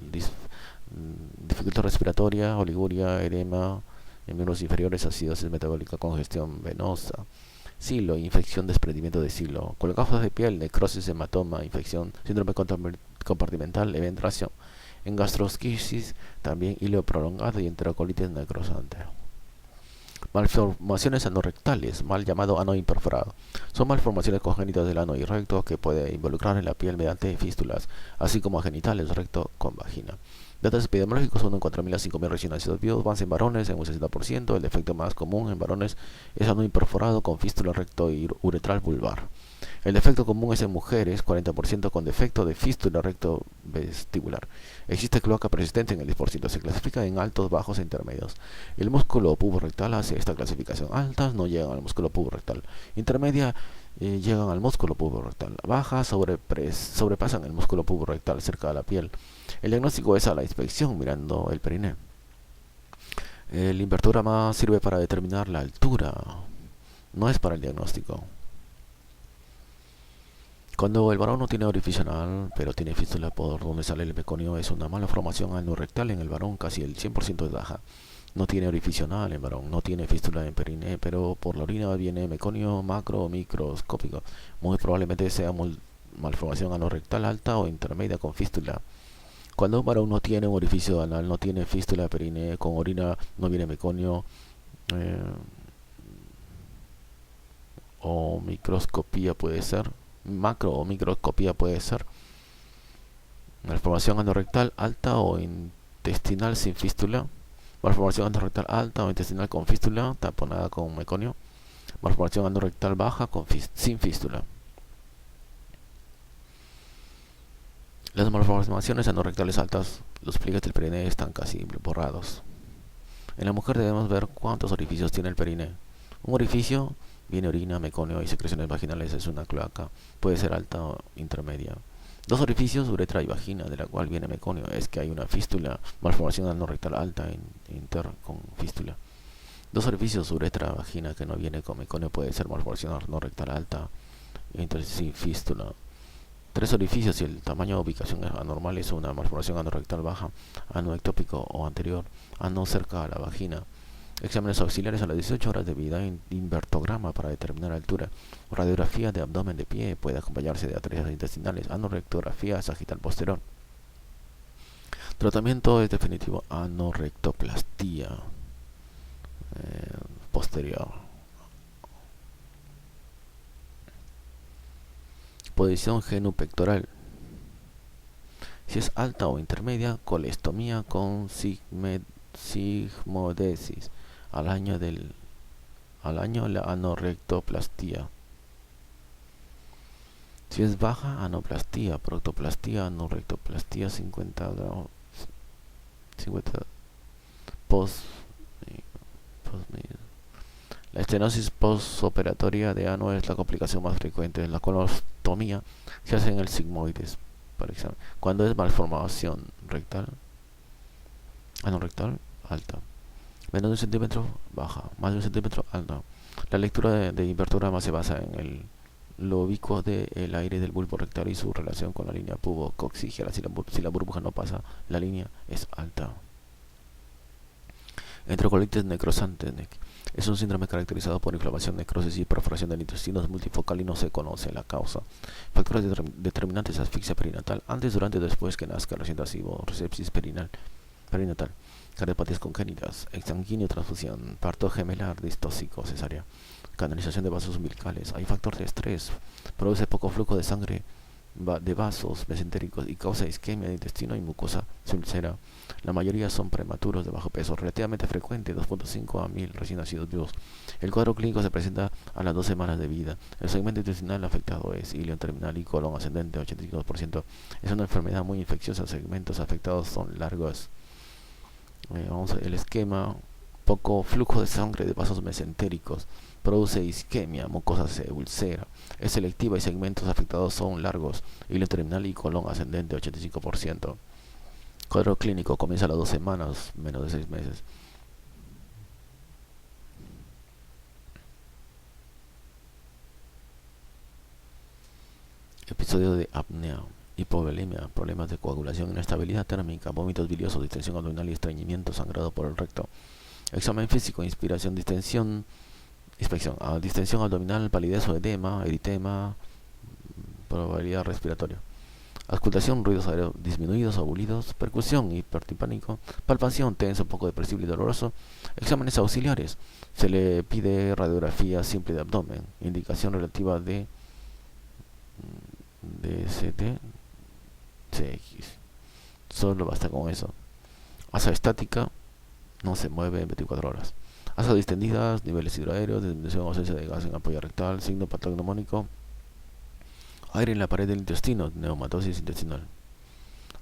dificultad respiratoria, oliguria, edema en miembros inferiores, acidosis metabólica, congestión venosa. Silo, infección, desprendimiento de silo, colgajos de piel, necrosis, hematoma, infección, síndrome compartimental, eventración. En gastrosquisis, también hilo prolongado y enterocolitis necrosante. Malformaciones anorrectales, mal llamado ano imperforado. Son malformaciones congénitas del ano y recto que puede involucrar en la piel mediante fístulas, así como a genitales, recto con vagina. Datos epidemiológicos: 1 en 4.000 a 5.000 recién nacidos vivos, más en varones en un 60%. El defecto más común en varones es ano imperforado con fístula recto y uretral vulvar. El defecto común es en mujeres, 40% con defecto de fístula recto vestibular. Existe cloaca persistente en el 10%. Se clasifica en altos, bajos e intermedios. El músculo puborectal hace esta clasificación. Altas no llegan al músculo puborectal. Intermedia llegan al músculo puborectal. Bajas sobrepasan el músculo puborectal cerca de la piel. El diagnóstico es a la inspección mirando el periné. El invertograma sirve para determinar la altura, no es para el diagnóstico. Cuando el varón no tiene orificio anal, pero tiene fístula por donde sale el meconio, es una malformación anorrectal en el varón, casi el 100% es baja. No tiene orificio anal en varón, no tiene fístula en periné, pero por la orina viene meconio macro o microscópico. Muy probablemente sea malformación anorrectal alta o intermedia con fístula. Cuando un varón no tiene un orificio anal, no tiene fístula periné, con orina no viene meconio o microscopía puede ser, macro o microscopía puede ser, malformación anorrectal alta o intestinal sin fístula, malformación anorrectal alta o intestinal con fístula, taponada con meconio, malformación anorrectal baja sin fístula. Las malformaciones anorrectales altas, los pliegues del periné están casi borrados. En la mujer debemos ver cuántos orificios tiene el periné. Un orificio viene orina, meconio y secreciones vaginales, es una cloaca, puede ser alta o intermedia. 2 orificios, uretra y vagina, de la cual viene meconio, es que hay una fístula, malformación anorrectal alta inter con fístula. 2 orificios, uretra, vagina, que no viene con meconio, puede ser malformación anorrectal alta inter sin fístula. 3 orificios, si el tamaño de ubicación es anormal, es una malformación anorrectal baja, ano ectópico o anterior, ano cerca a la vagina. Exámenes auxiliares a las 18 horas de vida, invertograma para determinar altura, radiografía de abdomen de pie, puede acompañarse de atresia intestinales, anorrectografía sagital posterior. Tratamiento es definitivo, anorrectoplastía posterior. Posición genupectoral. Si es alta o intermedia, colestomía con sigmoidesis. Al año la anorrectoplastía. Si es baja, anoplastía, proctoplastía, anorrectoplastía, 50 gramos, 50 La estenosis postoperatoria de ano es la complicación más frecuente. La colostomía se hace en el sigmoides, por ejemplo. Cuando es malformación rectal, anorrectal, alta. Menos de 1 centímetro, baja. Más de 1 centímetro, alta. La lectura de invertograma se basa en lo ubicuo del aire del bulbo rectal y su relación con la línea pubo-coxígera. Si la burbuja no pasa la línea, es alta. Enterocolitis necrosante es un síndrome caracterizado por inflamación, necrosis y perforación del intestino multifocal y no se conoce la causa. Factores determinantes: asfixia perinatal, antes, durante o después que nazca, recién nacido, sepsis perinatal. cardiopatías congénitas, exsanguíneo, transfusión, parto gemelar, distóxico, cesárea, canalización de vasos umbilicales. Hay factor de estrés, produce poco flujo de sangre de vasos mesentéricos y causa isquemia de intestino y mucosa se ulcera. La mayoría son prematuros de bajo peso, relativamente frecuente, 2.5 a 1000 recién nacidos vivos. El cuadro clínico se presenta a las 2 semanas de vida. El segmento intestinal afectado es ilio terminal y colon ascendente, 85%. Es una enfermedad muy infecciosa. Los segmentos afectados son largos. Vamos a ver el esquema. Poco flujo de sangre de vasos mesentéricos, produce isquemia, mucosa se ulcera, es selectiva y segmentos afectados son largos, hilo terminal y colon ascendente, 85%. Cuadro clínico comienza a las 2 semanas, menos de 6 meses. Episodio de apnea, hipovolemia, problemas de coagulación, inestabilidad térmica, vómitos biliosos, distensión abdominal y estreñimiento, sangrado por el recto. Examen físico, inspiración, distensión, inspección, distensión abdominal, palidez o edema, eritema, probabilidad respiratoria. Auscultación, ruidos aéreos disminuidos o abulidos, percusión, hipertimpánico, palpación, tenso, poco depresible y doloroso. Exámenes auxiliares, se le pide radiografía simple de abdomen, indicación relativa de DST, CX, solo basta con eso. Asa estática, no se mueve en 24 horas. Asas distendidas, niveles hidroaéreos, disminución o ausencia de gas en ampolla rectal, signo patognomónico, aire en la pared del intestino, neumatosis intestinal.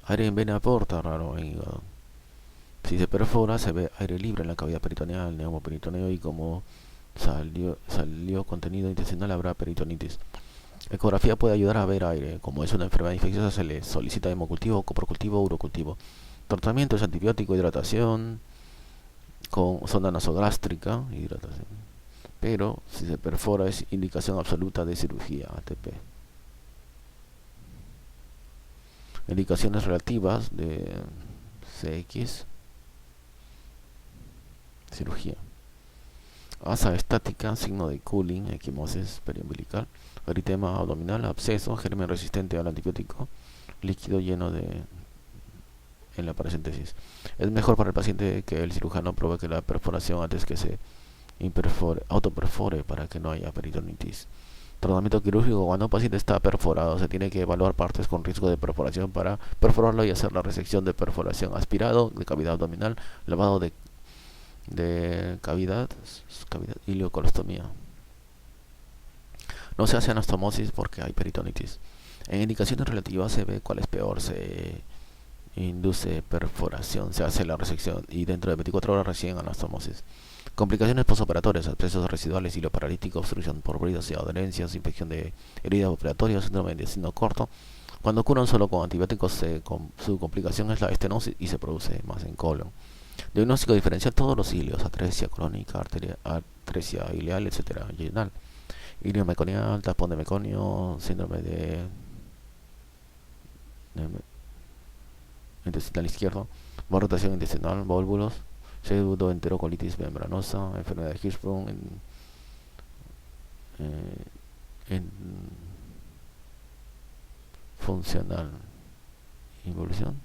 Aire en vena porta, raro en hígado. Si se perfora, se ve aire libre en la cavidad peritoneal, neumoperitoneo, y como salió contenido intestinal, habrá peritonitis. Ecografía puede ayudar a ver aire. Como es una enfermedad infecciosa, se le solicita hemocultivo, coprocultivo, urocultivo. Tratamiento es antibiótico, hidratación con sonda nasogástrica, hidratación. Pero si se perfora es indicación absoluta de cirugía, ATP. Indicaciones relativas de CX, cirugía. Asa estática, signo de cooling, equimosis periumbilical, eritema abdominal, absceso, germen resistente al antibiótico, líquido lleno de en la paracentesis. Es mejor para el paciente que el cirujano provoque la perforación antes que se autoperfore para que no haya peritonitis. Tratamiento quirúrgico: cuando un paciente está perforado, se tiene que evaluar partes con riesgo de perforación para perforarlo y hacer la resección de perforación. Aspirado de cavidad abdominal, lavado de cavidad, ileocolostomía. No se hace anastomosis porque hay peritonitis. En indicaciones relativas se ve cuál es peor. Se induce perforación, se hace la resección y dentro de 24 horas recién anastomosis. Complicaciones postoperatorias: abscesos residuales, hilo paralítico, obstrucción por bridas y adherencias, infección de heridas operatorias, síndrome de intestino corto. Cuando curan solo con antibióticos, su complicación es la estenosis y se produce más en colon. Diagnóstico diferencial: todos los ilios, atresia crónica, atresia ileal, etc. Renal, ilio meconial, tapón de meconio, síndrome de intestinal izquierdo, rotación intestinal, vólvulos, pseudoenterocolitis membranosa, enfermedad de Hirschsprung, en funcional, involución.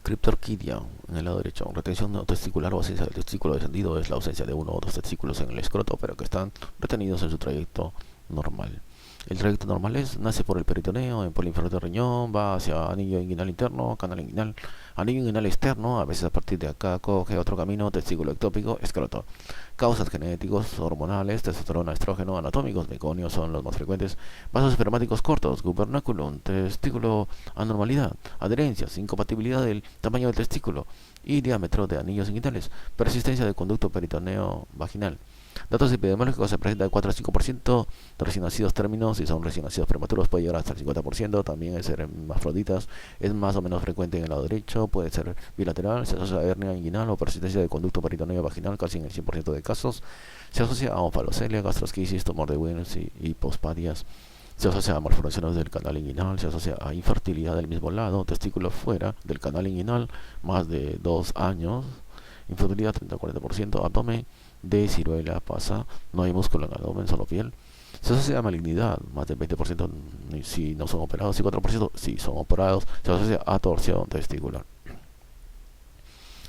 Criptorquidia en el lado derecho. Retención no testicular o ausencia del testículo descendido es la ausencia de uno o dos testículos en el escroto, pero que están retenidos en su trayecto normal. El trayecto normal nace por el peritoneo, en inferior del riñón, va hacia anillo inguinal interno, canal inguinal, anillo inguinal externo, a veces a partir de acá coge otro camino, testículo ectópico, escroto. Causas genéticos, hormonales, testosterona, estrógeno, anatómicos, meconios son los más frecuentes. Vasos espermáticos cortos, gubernaculum, testículo, anormalidad, adherencias, incompatibilidad del tamaño del testículo y diámetro de anillos inguinales, persistencia del conducto peritoneo vaginal. Datos epidemiológicos: se presenta de 4 a 5% de recién nacidos términos. Si son recién nacidos prematuros puede llegar hasta el 50%. También es ser hermafroditas. Es más o menos frecuente en el lado derecho. Puede ser bilateral. Se asocia a hernia inguinal o persistencia del conducto peritoneo vaginal casi en el 100% de casos. Se asocia a onfalocelia, gastrosquisis, tumor de Wilms y hipospadias. Se asocia a malformaciones del canal inguinal. Se asocia a infertilidad del mismo lado. Testículo fuera del canal inguinal más de 2 años. Infertilidad 30-40%. Abdomen de ciruela pasa, no hay músculo en el abdomen, solo piel. Se asocia a malignidad, más del 20% si no son operados y 4% si son operados. Se asocia a torsión testicular.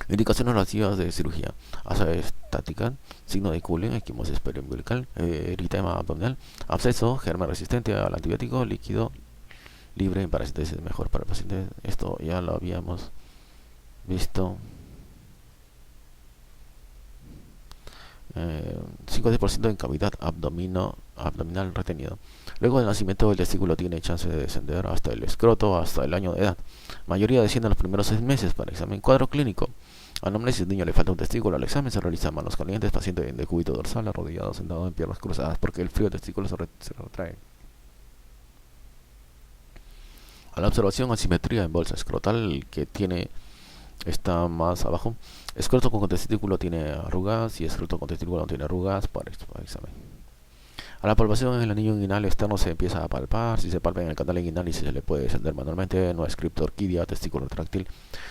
Indicaciones relativas de cirugía: asa estática, signo de Cullen, equimosis periumbilical, eritema abdominal, absceso, germen resistente al antibiótico, líquido libre en parasíntesis mejor para el paciente. Esto ya lo habíamos visto. 5 a 10% en cavidad abdominal retenido. Luego del nacimiento, el testículo tiene chance de descender hasta el escroto hasta el año de edad. Mayoría desciende en los primeros 6 meses. Para examen cuadro clínico: anamnesis, niño le falta un testículo. Al examen se realiza manos calientes, paciente de cúbito dorsal, arrodillado, sentado en piernas cruzadas, porque el frío del testículo se retrae. A la observación: asimetría en bolsa escrotal, que está más abajo. Escroto con testículo tiene arrugas y escroto con testículo no tiene arrugas. Para examen. A la palpación en el anillo inguinal externo se empieza a palpar. Si se palpa en el canal inguinal y si se le puede descender manualmente, no es criptorquidia, testículo retráctil.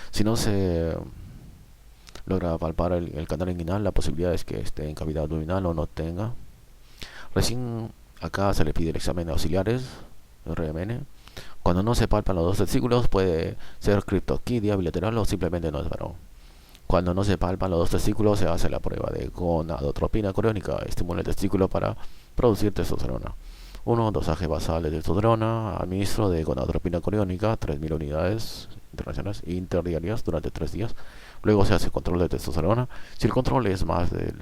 Si no se logra palpar el canal inguinal, la posibilidad es que esté en cavidad abdominal o no tenga. Recién acá se le pide el examen de auxiliares, RMN. Cuando no se palpan los dos testículos, puede ser criptorquidia bilateral o simplemente no es varón. Cuando no se palpan los dos testículos, se hace la prueba de gonadotropina coriónica. Estimula el testículo para producir testosterona. 1. Dosaje basal de testosterona. Administro de gonadotropina coriónica, 3.000 unidades internacionales interdiarias durante 3 días. Luego se hace control de testosterona. Si el control es más del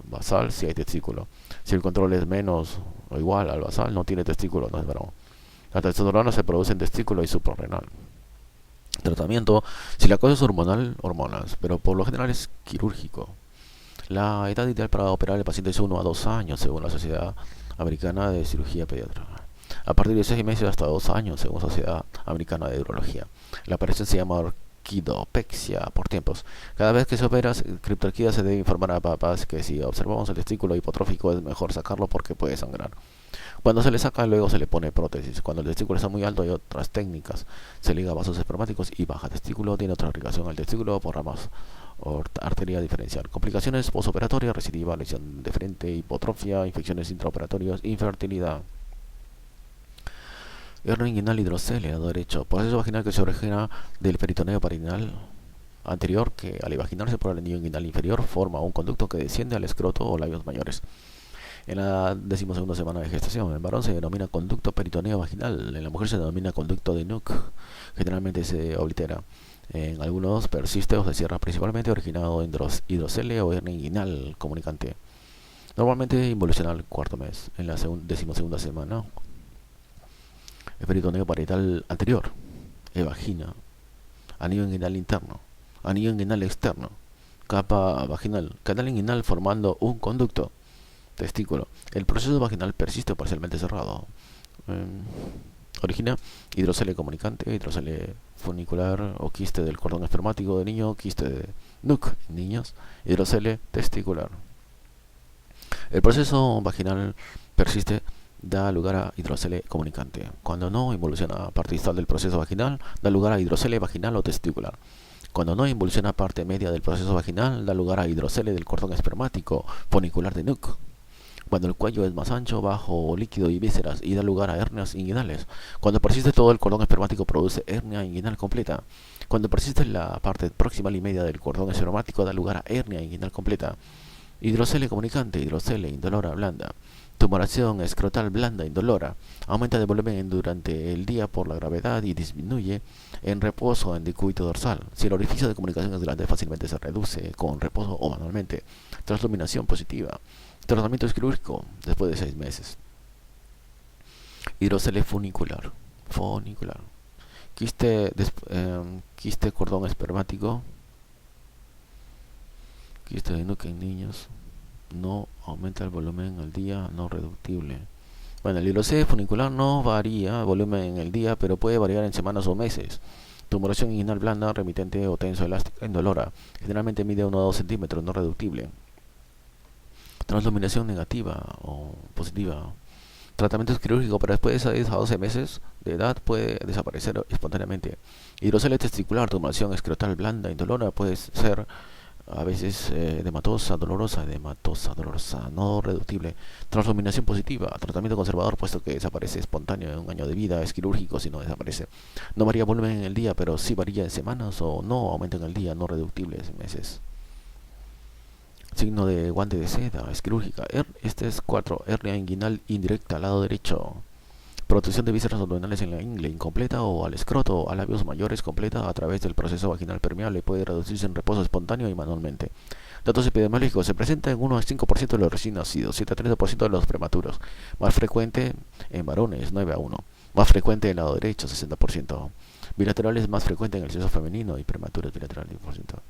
basal, si hay testículo. Si el control es menos o igual al basal, no tiene testículo, no es varón. La testosterona se produce en testículo y suprarrenal. Tratamiento: si la cosa es hormonal, hormonas, pero por lo general es quirúrgico. La edad ideal para operar el paciente es 1 a 2 años, según la Sociedad Americana de Cirugía Pediátrica. A partir de 6 meses hasta 2 años, según la Sociedad Americana de Urología. La operación se llama orquidopexia por tiempos. Cada vez que se opera criptorquidia, se debe informar a papás que si observamos el testículo hipotrófico es mejor sacarlo porque puede sangrar. Cuando se le saca, luego se le pone prótesis. Cuando el testículo está muy alto, hay otras técnicas. Se liga vasos espermáticos y baja testículo. Tiene otra irrigación al testículo por ramas arteria diferencial. Complicaciones posoperatorias: recidiva, lesión de frente, hipotrofia, infecciones intraoperatorias, infertilidad. Hernia inguinal hidrocele, lado derecho. Proceso vaginal que se origina del peritoneo parinal anterior, que al imaginarse por el anillo inguinal inferior forma un conducto que desciende al escroto o labios mayores. En la 12ª semana de gestación, en varón se denomina conducto peritoneo vaginal, en la mujer se denomina conducto de Nuc. Generalmente se oblitera. En algunos persiste o se cierra, principalmente originado en hidrocele o hernia inguinal comunicante. Normalmente involuciona al 4º mes. En la 12ª semana, el peritoneo parietal anterior, vagina, anillo inguinal interno, anillo inguinal externo, capa vaginal, canal inguinal formando un conducto, testículo. El proceso vaginal persiste parcialmente cerrado. Origina hidrocele comunicante, hidrocele funicular o quiste del cordón espermático de niño, quiste de Nuc en niños, hidrocele testicular. El proceso vaginal persiste, da lugar a hidrocele comunicante. Cuando no involuciona parte distal del proceso vaginal, da lugar a hidrocele vaginal o testicular. Cuando no involuciona parte media del proceso vaginal, da lugar a hidrocele del cordón espermático funicular de Nuc. Cuando el cuello es más ancho, bajo, líquido y vísceras, y da lugar a hernias inguinales. Cuando persiste todo el cordón espermático, produce hernia inguinal completa. Cuando persiste la parte proximal y media del cordón espermático, da lugar a hernia inguinal completa. Hidrocele comunicante, hidrocele indolora blanda. Tumoración escrotal blanda indolora. Aumenta de volumen durante el día por la gravedad y disminuye en reposo en decúbito dorsal. Si el orificio de comunicación es grande, fácilmente se reduce con reposo o manualmente. Transluminación positiva. Tratamiento quirúrgico después de 6 meses. Hidrocele funicular. Quiste cordón espermático. Quiste de Nuc en niños. No aumenta el volumen al día, no reductible. Bueno, el hidrocele funicular no varía volumen en el día, pero puede variar en semanas o meses. Tumoración inguinal blanda, remitente o tenso elástica indolora. Generalmente mide 1 a 2 centímetros, no reductible. Transluminación negativa o positiva. Tratamiento quirúrgico, pero después de 6 a 12 meses de edad puede desaparecer espontáneamente. Hidrocele testicular, tumoración escrotal blanda indolora, puede ser a veces edematosa, dolorosa, no reductible. Transluminación positiva, tratamiento conservador, puesto que desaparece espontáneo en un año de vida, es quirúrgico si no desaparece. No varía volumen en el día, pero sí varía en semanas, o no aumenta en el día, no reductible en meses. Signo de guante de seda, es quirúrgica. Este es 4, hernia inguinal indirecta al lado derecho. Protección de vísceras abdominales en la ingle incompleta o al escroto, a labios mayores completa a través del proceso vaginal permeable. Puede reducirse en reposo espontáneo y manualmente. Datos epidemiológicos. Se presenta en 1 a 5% de los recién nacidos, 7 a 30% de los prematuros. Más frecuente en varones, 9 a 1. Más frecuente en el lado derecho, 60%. Bilaterales más frecuente en el sexo femenino y prematuros bilaterales, 10%.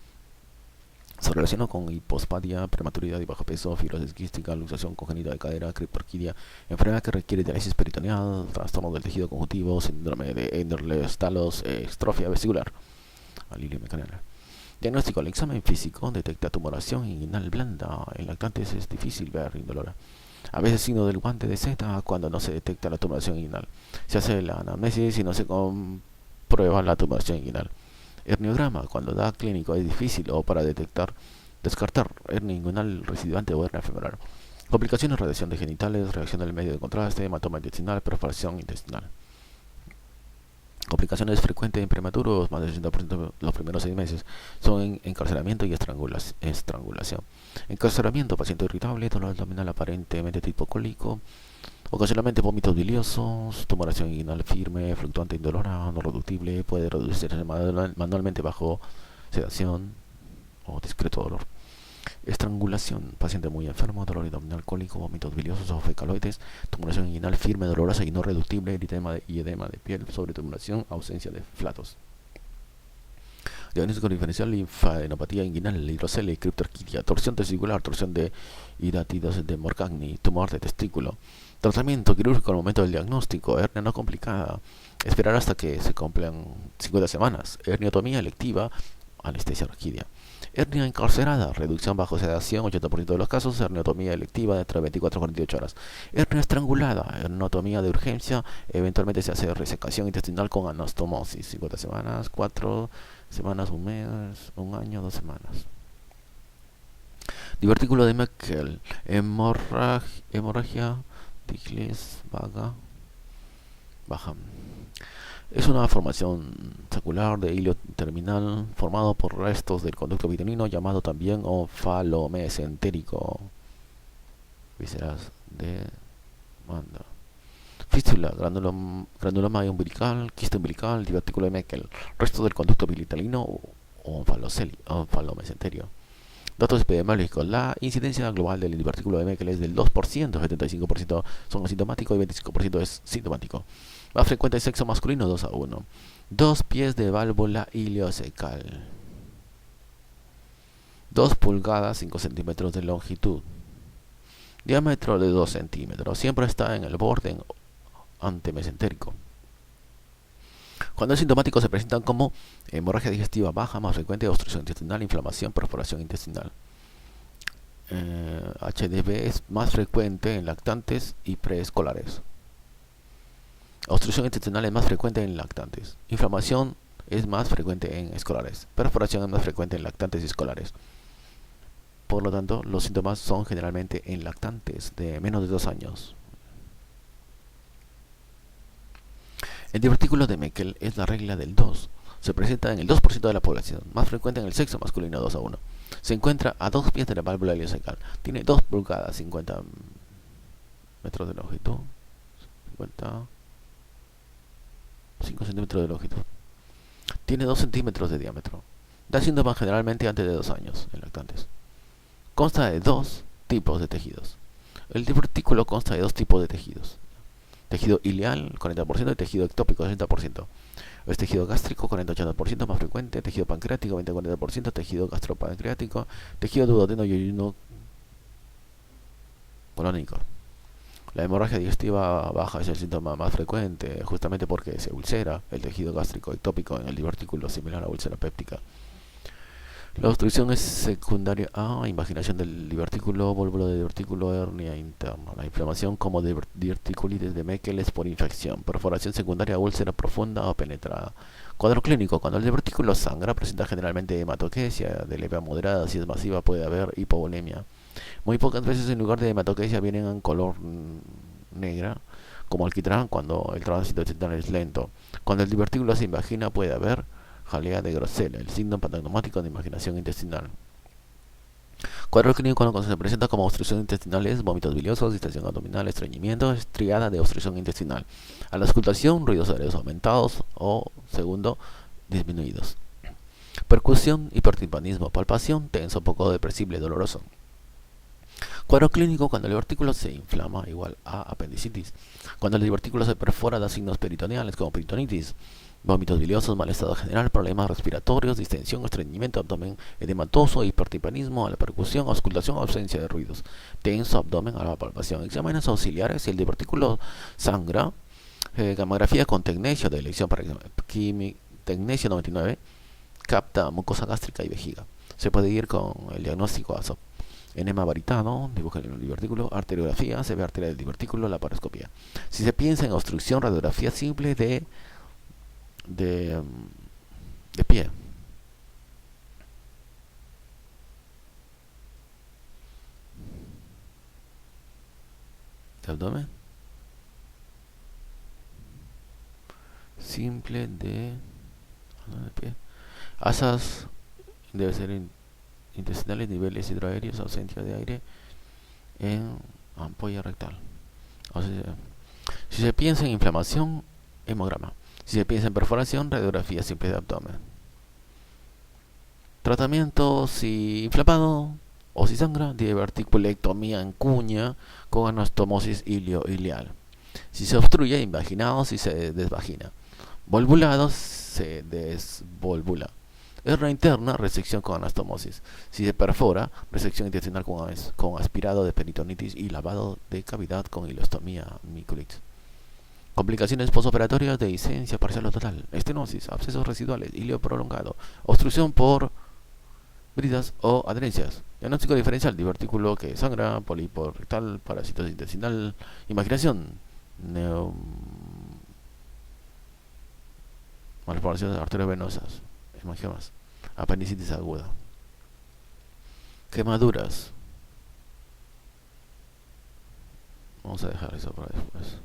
Se relaciona con hipospadia, prematuridad y bajo peso, fibrosis quística, luxación congénita de cadera, criptorquidia, enfermedad que requiere diálisis peritoneal, trastorno del tejido conjuntivo, síndrome de Ehlers-Danlos, estrofia vesicular, alivio mecánico. Diagnóstico. El examen físico detecta tumoración inguinal blanda. En lactantes es difícil ver indolora. A veces signo del guante de seda cuando no se detecta la tumoración inguinal. Se hace la anamnesis y no se comprueba la tumoración inguinal. Herniograma, cuando da clínico es difícil o para descartar hernia inguinal residuante o hernia femoral. Complicaciones: radiación de genitales, reacción del medio de contraste, hematoma intestinal, perforación intestinal. Complicaciones frecuentes en prematuros, más del 60% los primeros 6 meses, son encarcelamiento y estrangulación. Encarcelamiento, paciente irritable, dolor abdominal aparentemente tipo cólico, ocasionalmente vómitos biliosos, tumoración inguinal firme, fluctuante indolora, no reductible, puede reducirse manualmente bajo sedación o discreto dolor. Estrangulación, paciente muy enfermo, dolor abdominal cólico, vómitos biliosos o fecaloides, tumoración inguinal firme, dolorosa y no reductible, y edema de piel, sobretumoración, ausencia de flatos. Diagnóstico diferencial: linfadenopatía inguinal, hidrocelia, criptorquidia, torsión testicular, torsión de hidatidos de Morgagni, tumor de testículo. Tratamiento quirúrgico al momento del diagnóstico: hernia no complicada, esperar hasta que se cumplan 50 semanas, herniotomía electiva, anestesia orquidia. Hernia encarcerada, reducción bajo sedación, 80% de los casos, herniotomía electiva entre 24 y 48 horas. Hernia estrangulada, herniotomía de urgencia, eventualmente se hace resecación intestinal con anastomosis, 50 semanas, 4 semanas, un mes, un año, 2 semanas. Divertículo de Meckel, hemorragia Tiglis baja. Es una formación secular de hilo terminal formado por restos del conducto vitamino llamado también onfalomesentérico. Vísceras de manda. Fístula, granuloma umbilical, quiste umbilical, divertículo de Meckel, resto del conducto vitalino o onfalomesenterio. Datos epidemiológicos. La incidencia global del divertículo de Meckel es del 2%, 75% son asintomáticos y 25% es sintomático. Más frecuente el sexo masculino, 2 a 1. 2 pies de válvula ileocecal. 2 pulgadas, 5 centímetros de longitud. Diámetro de 2 centímetros. Siempre está en el borde antemesentérico. Cuando es sintomático se presentan como hemorragia digestiva baja, más frecuente obstrucción intestinal, inflamación, perforación intestinal. HDV es más frecuente en lactantes y preescolares. Obstrucción intestinal es más frecuente en lactantes. Inflamación es más frecuente en escolares. Perforación es más frecuente en lactantes y escolares. Por lo tanto, los síntomas son generalmente en lactantes de menos de 2 años. El divertículo de Meckel es la regla del 2. Se presenta en el 2% de la población, más frecuente en el sexo masculino, 2 a 1. Se encuentra a 2 pies de la válvula ileocecal. Tiene 2 pulgadas, 50 metros de longitud. 5 centímetros de longitud. Tiene 2 centímetros de diámetro. Da síntomas generalmente antes de 2 años en lactantes. Consta de 2 tipos de tejidos. El divertículo consta de 2 tipos de tejidos. Tejido ileal, 40%, y tejido ectópico, 60%. Es tejido gástrico, 40-80% más frecuente, tejido pancreático, 20-40%, tejido gastropancreático, tejido duodeno y ayuno colónico. La hemorragia digestiva baja es el síntoma más frecuente, justamente porque se ulcera el tejido gástrico ectópico en el divertículo, similar a úlcera péptica. La obstrucción es secundaria a invaginación del divertículo, volvulo de divertículo, hernia interna. La inflamación como diverticulitis de Meckel es por infección, perforación secundaria, úlcera profunda o penetrada. Cuadro clínico: cuando el divertículo sangra, presenta generalmente hematoquesia de leve a moderada. Si es masiva, puede haber hipovolemia. Muy pocas veces en lugar de hematoquesia vienen en color negra, como alquitrán, cuando el tránsito intestinal es lento. Cuando el divertículo se invagina, puede haber jalea de Grosella, el signo patognomático de invaginación intestinal. Cuadro clínico cuando se presenta como obstrucción intestinal es vómitos biliosos, distensión abdominal, estreñimiento, triada de obstrucción intestinal. A la auscultación, ruidos aéreos aumentados o, segundo, disminuidos. Percusión, hipertimpanismo, palpación, tenso, poco depresible, doloroso. Cuadro clínico cuando el divertículo se inflama, igual a apendicitis. Cuando el divertículo se perfora, da signos peritoneales como peritonitis, vómitos biliosos, mal estado general, problemas respiratorios, distensión, estreñimiento, abdomen edematoso, hipertimpanismo a la percusión, auscultación, ausencia de ruidos, tenso abdomen a la palpación. Exámenes auxiliares: si el divertículo sangra, gamografía con tecnesio de elección para tecnesio 99, capta mucosa gástrica y vejiga. Se puede ir con el diagnóstico ASOP. Enema varitano, dibuja el divertículo, arteriografía, se ve arteria del divertículo, laparoscopía. Si se piensa en obstrucción, radiografía simple de, de pie. ¿De abdomen? Simple de pie. Asas debe ser intestinales, niveles hidroaéreos, ausencia de aire en ampolla rectal. O sea, si se piensa en inflamación, hemograma. Si se piensa en perforación, radiografía simple de abdomen. Tratamiento: si inflamado o si sangra, diverticulectomía en cuña con anastomosis ilio-ileal. Si se obstruye, invaginado. Si se desvagina, volvulado, se desvolvula. Hernia interna, resección con anastomosis. Si se perfora, resección intestinal con aspirado de peritonitis y lavado de cavidad con hilostomía miculitis. Complicaciones posoperatorias de licencia parcial o total: estenosis, abscesos residuales, ilio prolongado, obstrucción por bridas o adherencias. Diagnóstico diferencial: divertículo que sangra, pólipo rectal, parasitosis intestinal. Imaginación: malformaciones arteriovenosas, hemangiomas, apendicitis aguda. Quemaduras. Vamos a dejar eso para después.